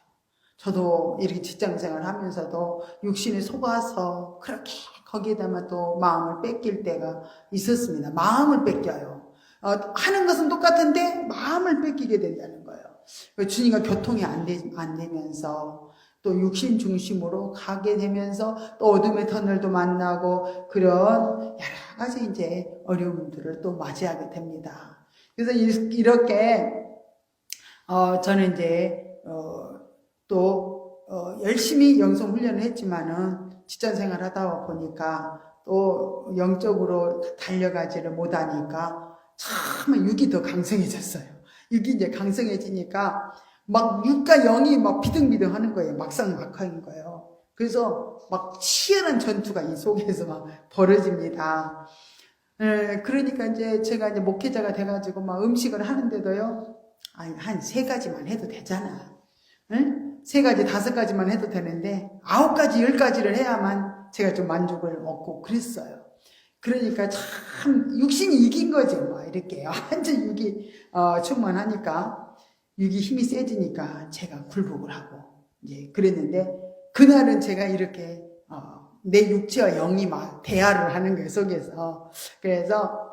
Speaker 1: 저도 이렇게 직장생활 하면서도 육신에 속아서 그렇게 거기에다가 또 마음을 뺏길 때가 있었습니다. 마음을 뺏겨요. 하는 것은 똑같은데 마음을 뺏기게 된다는 거예요. 주님과 교통이 안 되면서 또 육신 중심으로 가게 되면서 또 어둠의 터널도 만나고 그런 여러 가지 이제 어려움들을 또 맞이하게 됩니다. 그래서 이렇게 저는 이제 또 열심히 영성 훈련을 했지만은 직장 생활 하다 보니까 또 영적으로 달려가지를 못하니까 참 육이 더 강성해졌어요. 육이 이제 강성해지니까 막 육과 영이 막 비등비등 하는 거예요. 막상막하인 거예요. 그래서 막 치열한 전투가 이 속에서 막 벌어집니다. 그러니까 이제 제가 이제 목회자가 돼가지고 막 음식을 하는데도요, 한 3가지만 해도 되잖아. 응? 3가지, 5가지만 해도 되는데 9가지, 10가지를 해야만 제가 좀 만족을 얻고 그랬어요. 그러니까 참 육신이 이긴 거죠. 막 이렇게 완전 육이 충만하니까 육이 힘이 세지니까 제가 굴복을 하고 이제 그랬는데 그날은 제가 이렇게 내 육체와 영이 막 대화를 하는 거예요, 속에서. 그래서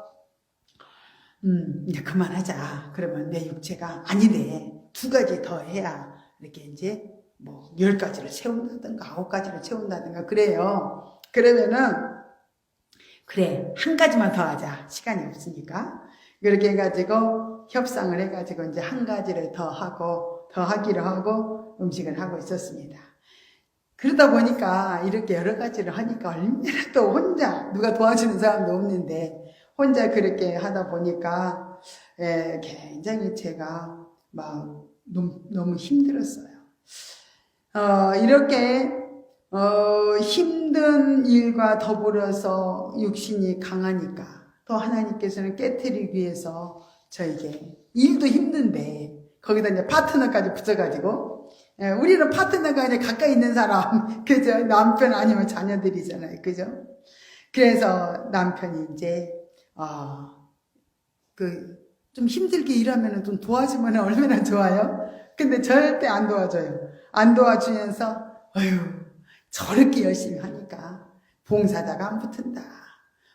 Speaker 1: 이제 그만하자. 그러면 내 육체가 아니래. 2가지 더 해야 이렇게 이제 뭐 10가지를 채운다든가 9가지를 채운다든가 그래요. 그러면은 그래 한 가지만 더 하자. 시간이 없으니까. 그렇게 해가지고 협상을 해가지고 이제 한 가지를 더 하고 더 하기로 하고 음식을 하고 있었습니다. 그러다 보니까 이렇게 여러 가지를 하니까 얼마나 또 혼자 누가 도와주는 사람도 없는데 혼자 그렇게 하다 보니까 굉장히 제가 막 너무 힘들었어요. 이렇게 힘든 일과 더불어서 육신이 강하니까 또 하나님께서는 깨트리기 위해서 저에게 일도 힘든데 거기다 이제 파트너까지 붙여가지고 우리는 파트너가 아니라 가까이 있는 사람 그죠? 남편 아니면 자녀들이잖아요. 그죠? 그래서 남편이 이제 좀 힘들게 일하면 좀 도와주면 얼마나 좋아요? 근데 절대 안 도와줘요. 안 도와주면서 어휴 저렇게 열심히 하니까 봉사자가 안 붙은다.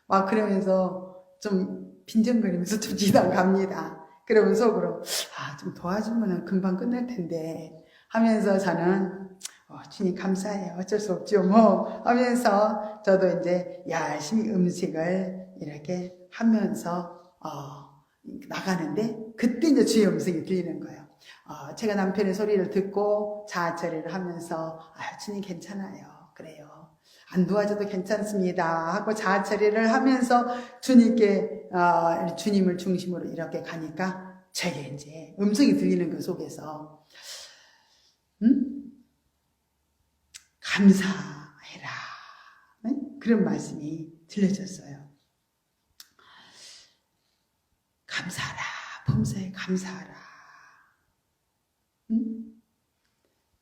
Speaker 1: 막 그러면서 좀 빈정거리면서 좀 지나갑니다. 그러면 속으로 좀 도와주면 금방 끝날 텐데 하면서 저는 주님 감사해요. 어쩔 수 없죠 뭐 하면서 저도 이제 열심히 음식을 이렇게 하면서 나가는데 그때 이제 주의 음성이 들리는 거예요. 제가 남편의 소리를 듣고 자아 처리를 하면서 주님 괜찮아요. 그래요. 안 도와줘도 괜찮습니다. 하고 자아 처리를 하면서 주님께 주님을 중심으로 이렇게 가니까 제게 이제 음성이 들리는 그 속에서 감사해라. 네? 그런 말씀이 들려졌어요. 감사하라. 범사에 감사하라.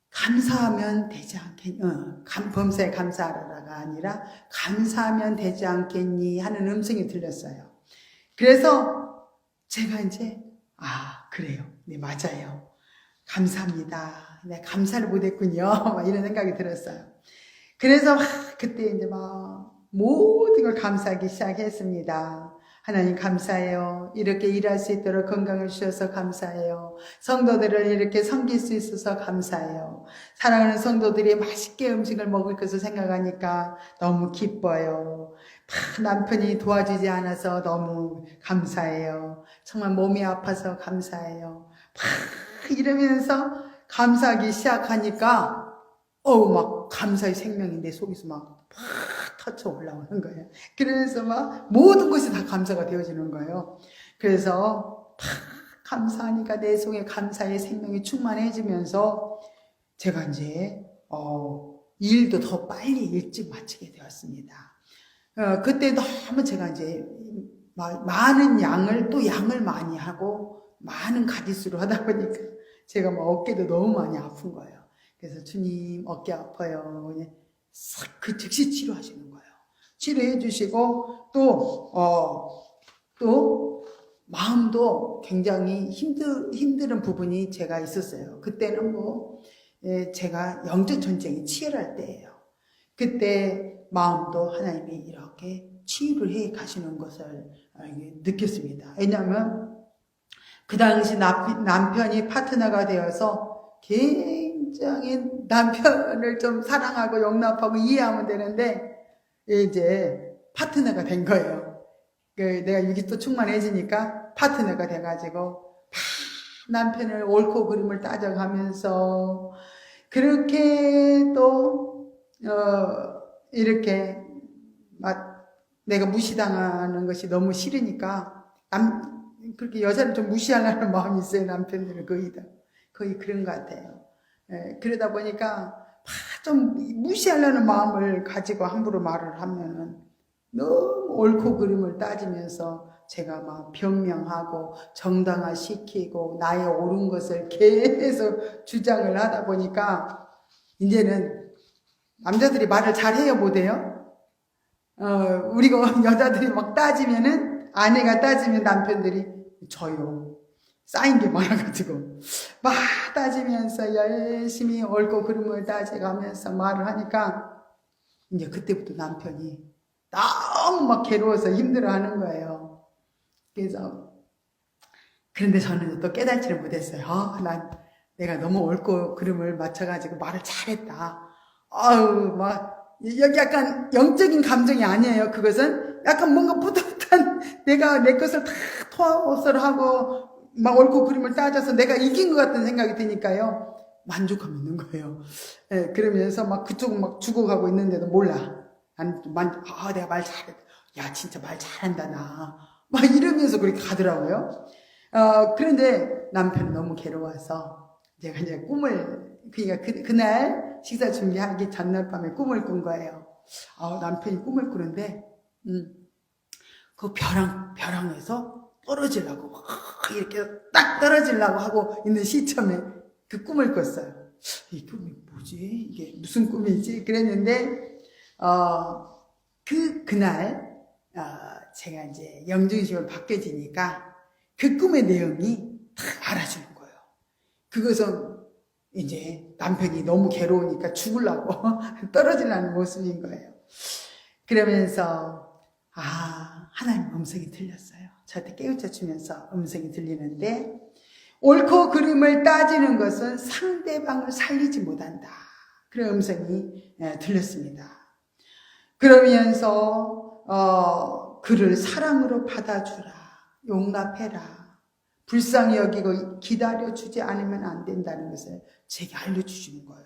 Speaker 1: 감사하면 되지 않겠니? 범사에 감사하라가 아니라 감사하면 되지 않겠니? 하는 음성이 들렸어요. 그래서 제가 이제 그래요. 네 맞아요. 감사합니다. 네 감사를 못했군요. 막 이런 생각이 들었어요. 그래서 그때 이제 막 모든 걸 감사하기 시작했습니다. 하나님 감사해요. 이렇게 일할 수 있도록 건강을 주셔서 감사해요. 성도들을 이렇게 섬길 수 있어서 감사해요. 사랑하는 성도들이 맛있게 음식을 먹을 것을 생각하니까 너무 기뻐요. 남편이 도와주지 않아서 너무 감사해요. 정말 몸이 아파서 감사해요. 이러면서 감사하기 시작하니까 막 감사의 생명이 내 속에서 막 터쳐 올라오는 거예요. 그래서 막 모든 것이 다 감사가 되어지는 거예요. 그래서 감사하니까 내 속에 감사의 생명이 충만해지면서 제가 이제 일도 더 빨리 일찍 마치게 되었습니다. 그때 너무 제가 이제 많은 양을 많이 하고 많은 가짓수로 하다 보니까 제가 막 어깨도 너무 많이 아픈 거예요. 그래서 주님 어깨 아파요. 싹 그 즉시 치료하시는 거예요. 치료해 주시고 또 마음도 굉장히 힘든 부분이 제가 있었어요. 그때는 제가 영적 전쟁이 치열할 때예요. 그때 마음도 하나님이 이렇게 치유를 해 가시는 것을 느꼈습니다. 왜냐하면 그 당시 남편이 파트너가 되어서 굉장히 남편을 좀 사랑하고 용납하고 이해하면 되는데 이제 파트너가 된 거예요. 내가 여기 또 충만해지니까 파트너가 돼가지고 남편을 옳고 그름을 따져가면서 그렇게 또 이렇게 내가 무시당하는 것이 너무 싫으니까 그렇게 여자를 좀 무시하려는 마음이 있어요. 남편들은 거의 그런 것 같아요. 그러다 보니까 좀 무시하려는 마음을 가지고 함부로 말을 하면은 너무 옳고 그름을 따지면서 제가 막 변명하고 정당화시키고 나의 옳은 것을 계속 주장을 하다 보니까 이제는 남자들이 말을 잘해요, 못해요? 우리가 여자들이 막 따지면은 아내가 따지면 남편들이 저요. 쌓인 게 많아가지고 막 따지면서 열심히 옳고 그름을 따져가면서 말을 하니까 이제 그때부터 남편이 너무 막 괴로워서 힘들어하는 거예요. 그래서 그런데 저는 또 깨닫지를 못했어요.
Speaker 2: 내가 너무 옳고 그름을 맞춰가지고 말을 잘했다. 아유, 여기 약간 영적인 감정이 아니에요. 그것은 약간 뭔가 뿌듯한, 내가 내 것을 다 토설을 하고 막 옳고 그름을 따져서 내가 이긴 것 같은 생각이 드니까요. 만족하고 있는 거예요. 예, 그러면서 막 그쪽은 막 죽어가고 있는데도 몰라. 내가 말 잘했다. 야, 진짜 말 잘한다, 나. 막 이러면서 그렇게 가더라고요. 그런데 남편은 너무 괴로워서 제가 이제 그러니까 그날 식사 준비하기 전날 밤에 꿈을 꾼 거예요. 남편이 꿈을 꾸는데, 그 벼랑에서 떨어지려고, 막 이렇게 딱 떨어지려고 하고 있는 시점에 그 꿈을 꿨어요. 이 꿈이 뭐지? 이게 무슨 꿈이지? 그랬는데, 그날, 제가 이제 영중심을 바뀌어지니까 그 꿈의 내용이 다 알아주는 거예요. 그것은 이제 남편이 너무 괴로우니까 죽으려고 떨어지려는 모습인 거예요. 그러면서, 하나님 음성이 들렸어요. 저한테 깨우쳐 주면서 음성이 들리는데, 옳고 그름을 따지는 것은 상대방을 살리지 못한다. 그런 음성이 들렸습니다. 그러면서 그를 사랑으로 받아주라. 용납해라. 불쌍히 여기고 기다려주지 않으면 안 된다는 것을 제게 알려주시는 거예요.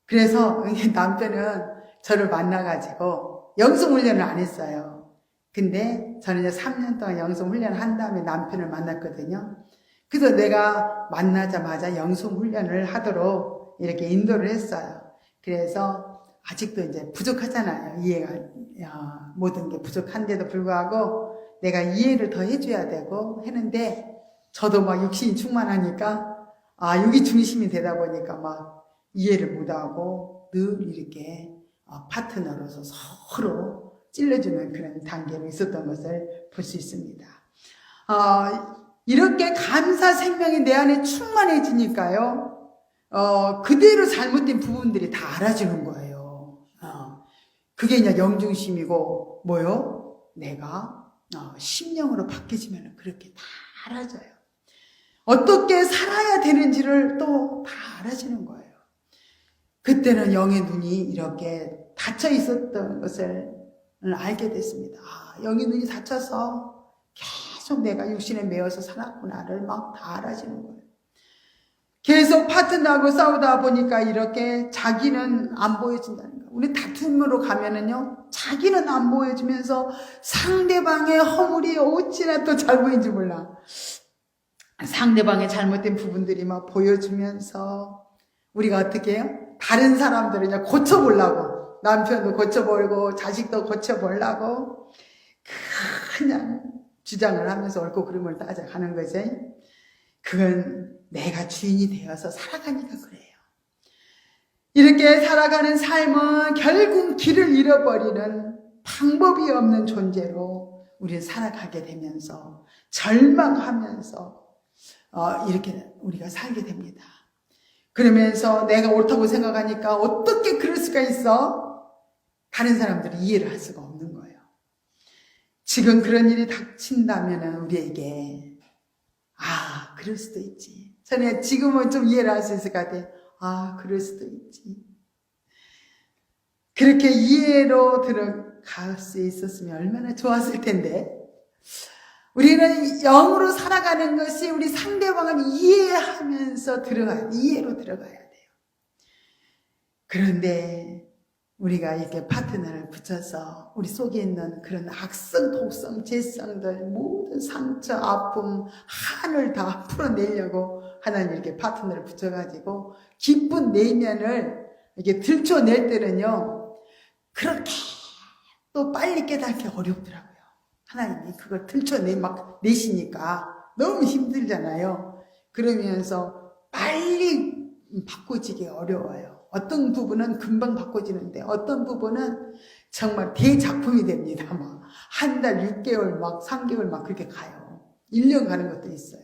Speaker 2: 그래서 남편은 저를 만나가지고 영성훈련을 안 했어요. 근데 저는 이제 3년 동안 영성훈련을 한 다음에 남편을 만났거든요. 그래서 내가 만나자마자 영성훈련을 하도록 이렇게 인도를 했어요. 그래서 아직도 이제 부족하잖아요. 이해가, 모든 게 부족한데도 불구하고 내가 이해를 더 해줘야 되고 했는데, 저도 막 육신이 충만하니까, 육이 중심이 되다 보니까 막 이해를 못하고 늘 이렇게 파트너로서 서로 찔러주는 그런 단계로 있었던 것을 볼 수 있습니다. 이렇게 감사 생명이 내 안에 충만해지니까요, 그대로 잘못된 부분들이 다 알아주는 거예요. 그게 이제 영중심이고, 내가, 심령으로 바뀌어지면 그렇게 다 알아져요. 어떻게 살아야 되는지를 또 다 알아주는 거예요. 그때는 영의 눈이 이렇게 닫혀 있었던 것을 알게 됐습니다. 영의 눈이 닫혀서 계속 내가 육신에 매여서 살았구나를 막 다 알아주는 거예요. 계속 파트너하고 싸우다 보니까 이렇게 자기는 안 보여진다는 거예요. 우리 다툼으로 가면은요, 자기는 안 보여주면서 상대방의 허물이 어찌나 또 잘 보이는지 몰라. 상대방의 잘못된 부분들이 막 보여주면서 우리가 어떻게 해요? 다른 사람들을 그냥 고쳐보려고, 남편도 고쳐보려고, 자식도 고쳐보려고 그냥 주장을 하면서 옳고 그름을 따져가는 거지. 그건 내가 주인이 되어서 살아가니까 그래요. 이렇게 살아가는 삶은 결국 길을 잃어버리는 방법이 없는 존재로 우리는 살아가게 되면서 절망하면서 이렇게 우리가 살게 됩니다. 그러면서 내가 옳다고 생각하니까 어떻게 그럴 수가 있어? 다른 사람들이 이해를 할 수가 없는 거예요. 지금 그런 일이 닥친다면 우리에게 그럴 수도 있지. 저는 지금은 좀 이해를 할 수 있을 것 같아. 그럴 수도 있지. 그렇게 이해로 들어갈 수 있었으면 얼마나 좋았을 텐데. 우리는 영으로 살아가는 것이 우리 상대방을 이해하면서 이해로 들어가야 돼요. 그런데 우리가 이렇게 파트너를 붙여서 우리 속에 있는 그런 악성, 독성, 재성들, 모든 상처, 아픔, 한을 다 풀어내려고 하나님 이렇게 파트너를 붙여가지고 기쁜 내면을 이렇게 들춰낼 때는요, 그렇게 또 빨리 깨닫기 어렵더라고요. 하나님이 그걸 막 내시니까 너무 힘들잖아요. 그러면서 빨리 바꿔지기 어려워요. 어떤 부분은 금방 바꿔지는데 어떤 부분은 정말 대작품이 됩니다. 막 한 달, 6개월, 막 3개월 막 그렇게 가요. 1년 가는 것도 있어요.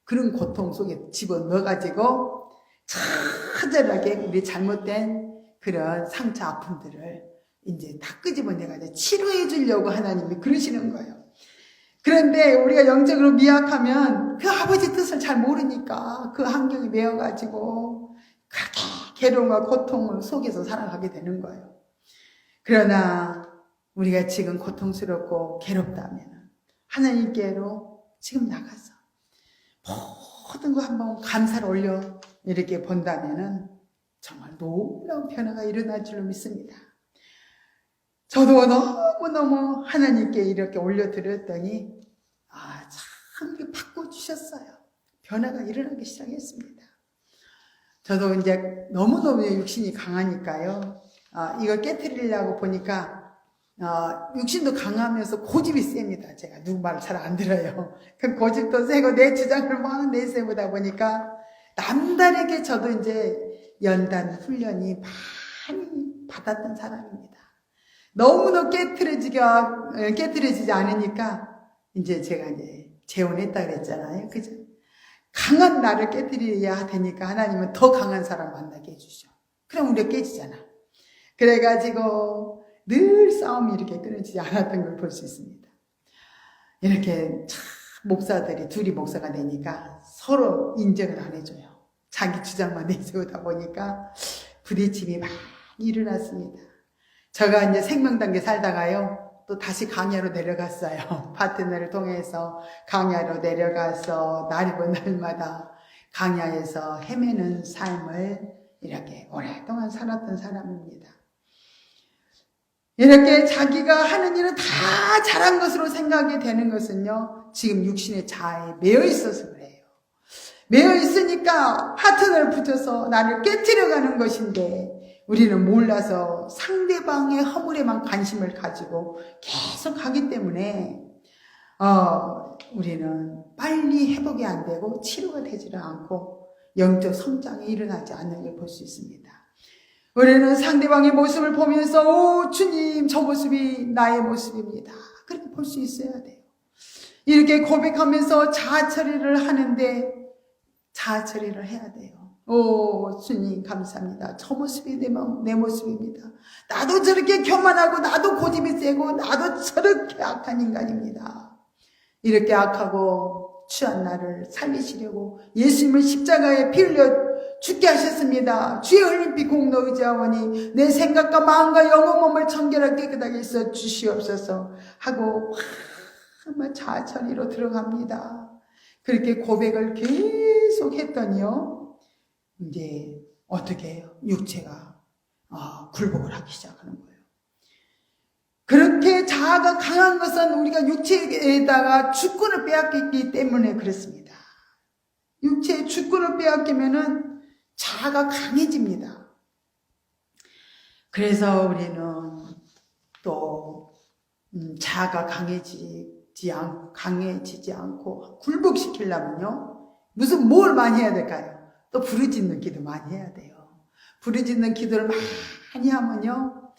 Speaker 2: 그런 고통 속에 집어넣어가지고 처절하게 우리 잘못된 그런 상처, 아픔들을 이제 다 끄집어내가지고 치료해 주려고 하나님이 그러시는 거예요. 그런데 우리가 영적으로 미약하면 그 아버지 뜻을 잘 모르니까 그 환경에 매여가지고 그렇게 괴로움과 고통을 속에서 살아가게 되는 거예요. 그러나 우리가 지금 고통스럽고 괴롭다면 하나님께로 지금 나가서 모든 거 한번 감사를 올려 이렇게 본다면은 정말 놀라운 변화가 일어날 줄로 믿습니다. 저도 너무너무 하나님께 이렇게 올려드렸더니 참 바꿔주셨어요. 변화가 일어나기 시작했습니다. 저도 이제 너무너무 육신이 강하니까요. 이걸 깨트리려고 보니까 육신도 강하면서 고집이 셉니다. 제가 누구 말을 잘 안 들어요. 그 고집도 세고 내 주장을 막 내세우다 보니까 남다르게 저도 이제 연단 훈련이 많이 받았던 사람입니다. 너무너무 깨트려지지 않으니까 이제 제가 이제 재혼했다 그랬잖아요. 그죠? 강한 나를 깨트려야 되니까 하나님은 더 강한 사람 만나게 해주셔. 그럼 우리가 깨지잖아. 그래가지고 늘 싸움이 이렇게 끊어지지 않았던 걸 볼 수 있습니다. 이렇게 참 목사들이 둘이 목사가 되니까 서로 인정을 안 해줘요. 자기 주장만 내세우다 보니까 부딪힘이 많이 일어났습니다. 제가 이제 생명단계 살다가요, 또 다시 강야로 내려갔어요. 파트너를 통해서 강야로 내려가서 날이고 날마다 강야에서 헤매는 삶을 이렇게 오랫동안 살았던 사람입니다. 이렇게 자기가 하는 일은 다 잘한 것으로 생각이 되는 것은요, 지금 육신의 자아에 매여 있어서 그래요. 매여 있으니까 파트너를 붙여서 나를 깨트려가는 것인데 우리는 몰라서 상대방의 허물에만 관심을 가지고 계속 가기 때문에 우리는 빨리 회복이 안 되고 치료가 되지를 않고 영적 성장이 일어나지 않는 걸 볼 수 있습니다. 우리는 상대방의 모습을 보면서 오 주님 저 모습이 나의 모습입니다. 그렇게 볼 수 있어야 돼요. 이렇게 고백하면서 자아 처리를 하는데 자아 처리를 해야 돼요. 오 주님 감사합니다. 저 모습이 내 모습입니다. 나도 저렇게 교만하고 나도 고집이 세고 나도 저렇게 악한 인간입니다. 이렇게 악하고 취한 나를 살리시려고 예수님을 십자가에 피 흘려 죽게 하셨습니다. 주의 흘린 피 공로 의지하오니 내 생각과 마음과 영혼 몸을 청결하게 깨끗하게 써 주시옵소서 하고 정말 자아 처리로 들어갑니다. 그렇게 고백을 계속 했더니요, 이제 어떻게 해요? 육체가 굴복을 하기 시작하는 거예요. 그렇게 자아가 강한 것은 우리가 육체에다가 주권을 빼앗겼기 때문에 그렇습니다. 육체의 주권을 빼앗기면은 자아가 강해집니다. 그래서 우리는 또 자아가 강해지지 않고 굴복시키려면요, 뭘 많이 해야 될까요? 또 부르짖는 기도 많이 해야 돼요. 부르짖는 기도를 많이 하면요,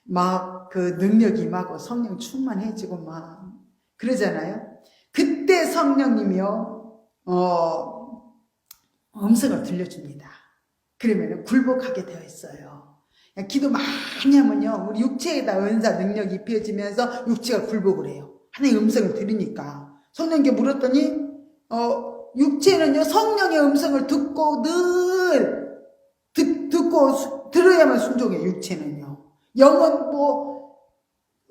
Speaker 2: 막 그 능력이 임하고 성령 충만해지고 막 그러잖아요. 그때 성령님이요 음성을 들려줍니다. 그러면 굴복하게 되어 있어요. 기도 많이 하면요, 우리 육체에다 은사 능력이 입혀지면서 육체가 굴복을 해요. 하나님의 음성을 들으니까. 성령께 물었더니 육체는요 성령의 음성을 듣고 늘 듣고 들어야만 순종해요. 육체는요. 영은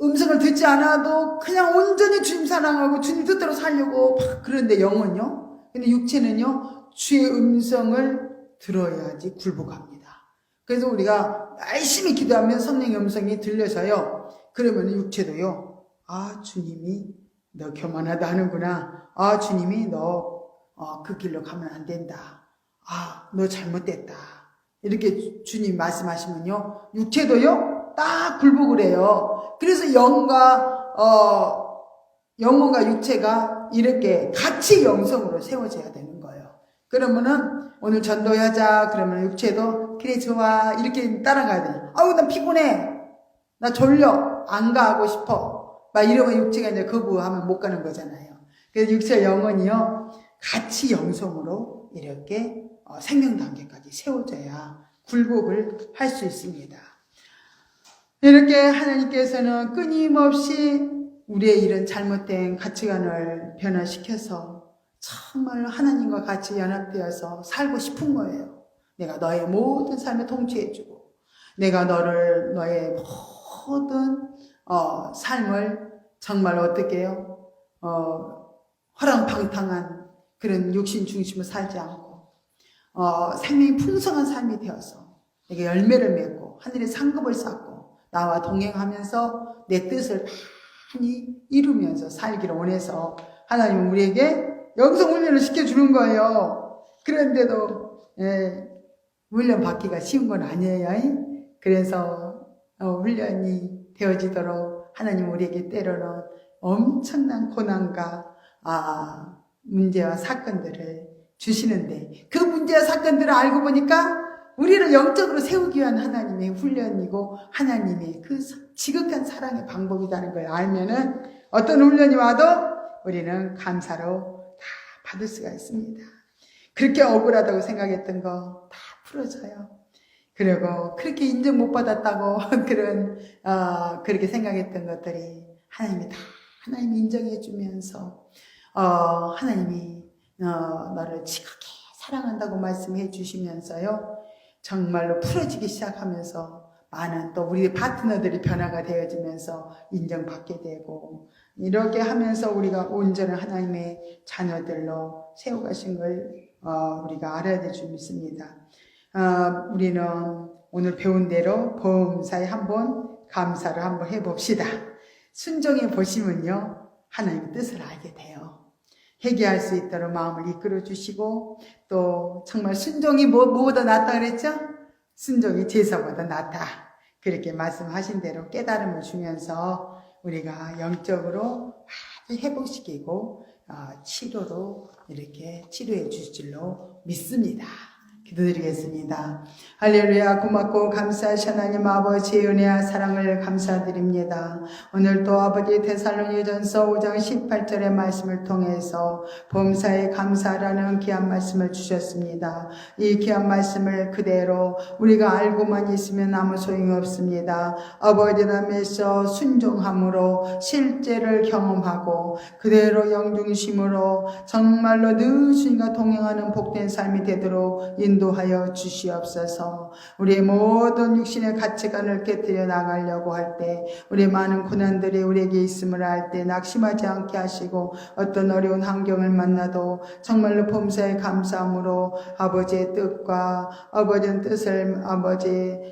Speaker 2: 음성을 듣지 않아도 그냥 온전히 주님 사랑하고 주님 뜻대로 살려고 막 그런데 영은요, 근데 육체는요 주의 음성을 들어야지 굴복합니다. 그래서 우리가 열심히 기도하면 성령의 음성이 들려서요, 그러면 육체도요, 주님이 너 교만하다 하는구나, 주님이 너 그 길로 가면 안 된다, 너 잘못됐다, 이렇게 주님 말씀하시면요, 육체도요 딱 굴복을 해요. 그래서 영혼과 육체가 이렇게 같이 영성으로 세워져야 되는 거예요. 그러면은 오늘 전도하자 그러면 육체도 그래 좋아 이렇게 따라가야 돼요. 나 피곤해, 나 졸려, 안 가고 싶어 막 이러면 육체가 이제 거부하면 못 가는 거잖아요. 그래서 육체와 영혼이요 같이 영성으로 이렇게 생명 단계까지 세워져야 굴복을 할 수 있습니다. 이렇게 하나님께서는 끊임없이 우리의 이런 잘못된 가치관을 변화시켜서
Speaker 1: 정말로 하나님과 같이 연합되어서 살고 싶은 거예요. 내가 너의 모든 삶을 통치해주고 내가 너의 모든 삶을 정말 어떻게 해요? 허랑방탕한 그런 육신 중심으로 살지 않고 생명이 풍성한 삶이 되어서 내가 열매를 맺고 하늘의 상급을 쌓고 나와 동행하면서 내 뜻을 많이 이루면서 살기를 원해서 하나님은 우리에게 영성 훈련을 시켜주는 거예요. 그런데도 훈련 받기가 쉬운 건 아니에요. 그래서 훈련이 되어지도록 하나님 우리에게 때로는 엄청난 고난과 문제와 사건들을 주시는데 그 문제와 사건들을 알고 보니까 우리를 영적으로 세우기 위한 하나님의 훈련이고 하나님의 그 지극한 사랑의 방법이라는 걸 알면은 어떤 훈련이 와도 우리는 감사로 다 받을 수가 있습니다. 그렇게 억울하다고 생각했던 거 다 풀어져요. 그리고 그렇게 인정 못 받았다고 그렇게 생각했던 것들이 하나님이 인정해 주면서 하나님이 너를 지극히 사랑한다고 말씀해 주시면서요. 정말로 풀어지기 시작하면서 많은 또 우리 파트너들이 변화가 되어지면서 인정받게 되고 이렇게 하면서 우리가 온전한 하나님의 자녀들로 세워가신 걸 우리가 알아야 될 줄 믿습니다. 우리는 오늘 배운 대로 범사에 한번 감사를 한번 해봅시다. 순종해 보시면요 하나님의 뜻을 알게 돼요. 회개할 수 있도록 마음을 이끌어 주시고 또 정말 순종이 뭐보다 낫다 그랬죠? 순종이 제사보다 낫다. 그렇게 말씀하신 대로 깨달음을 주면서 우리가 영적으로 아주 회복시키고 치료로 이렇게 치료해 주실 줄로 믿습니다. 기도드리겠습니다. 할렐루야. 고맙고 감사하신 하나님 아버지의 은혜와 사랑을 감사드립니다. 오늘도 아버지 데살로니가전서 5장 18절의 말씀을 통해서 범사에 감사라는 귀한 말씀을 주셨습니다. 이 귀한 말씀을 그대로 우리가 알고만 있으면 아무 소용이 없습니다. 아버지라면서 순종함으로 실제를 경험하고 그대로 영중심으로 정말로 늘 주님과 동행하는 복된 삶이 되도록 인도하여 주시옵소서. 우리의 모든 육신의 가치관을 깨뜨려 나가려고 할 때 우리의 많은 고난들이 우리에게 있음을 알 때 낙심하지 않게 하시고 어떤 어려운 환경을 만나도 정말로 범사에 감사함으로 아버지의 뜻과 아버지의 뜻을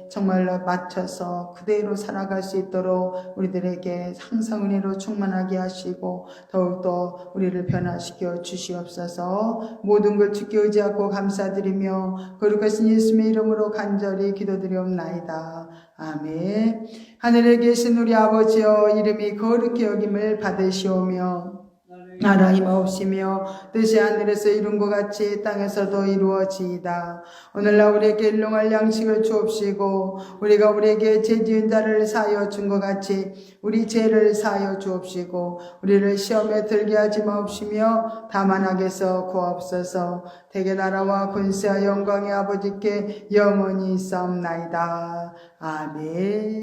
Speaker 1: 정말로 맞춰서 그대로 살아갈 수 있도록 우리들에게 항상 은혜로 충만하게 하시고 더욱더 우리를 변화시켜 주시옵소서. 모든 걸 주께 의지하고 감사드리며 거룩하신 예수님의 이름으로 간절히 기도드리옵나이다. 아멘. 하늘에 계신 우리 아버지여 이름이 거룩히 여김을 받으시오며 나라 임하옵시며 뜻이 하늘에서 이룬 것 같이 땅에서도 이루어지이다. 오늘날 우리에게 일용할 양식을 주옵시고 우리가 우리에게 죄 지은 자를 사하여 준 것 같이 우리 죄를 사하여 주옵시고 우리를 시험에 들게 하지 마옵시며 다만 악에서 구하옵소서. 대개 나라와 권세와 영광의 아버지께 영원히 있사옵나이다. 아멘.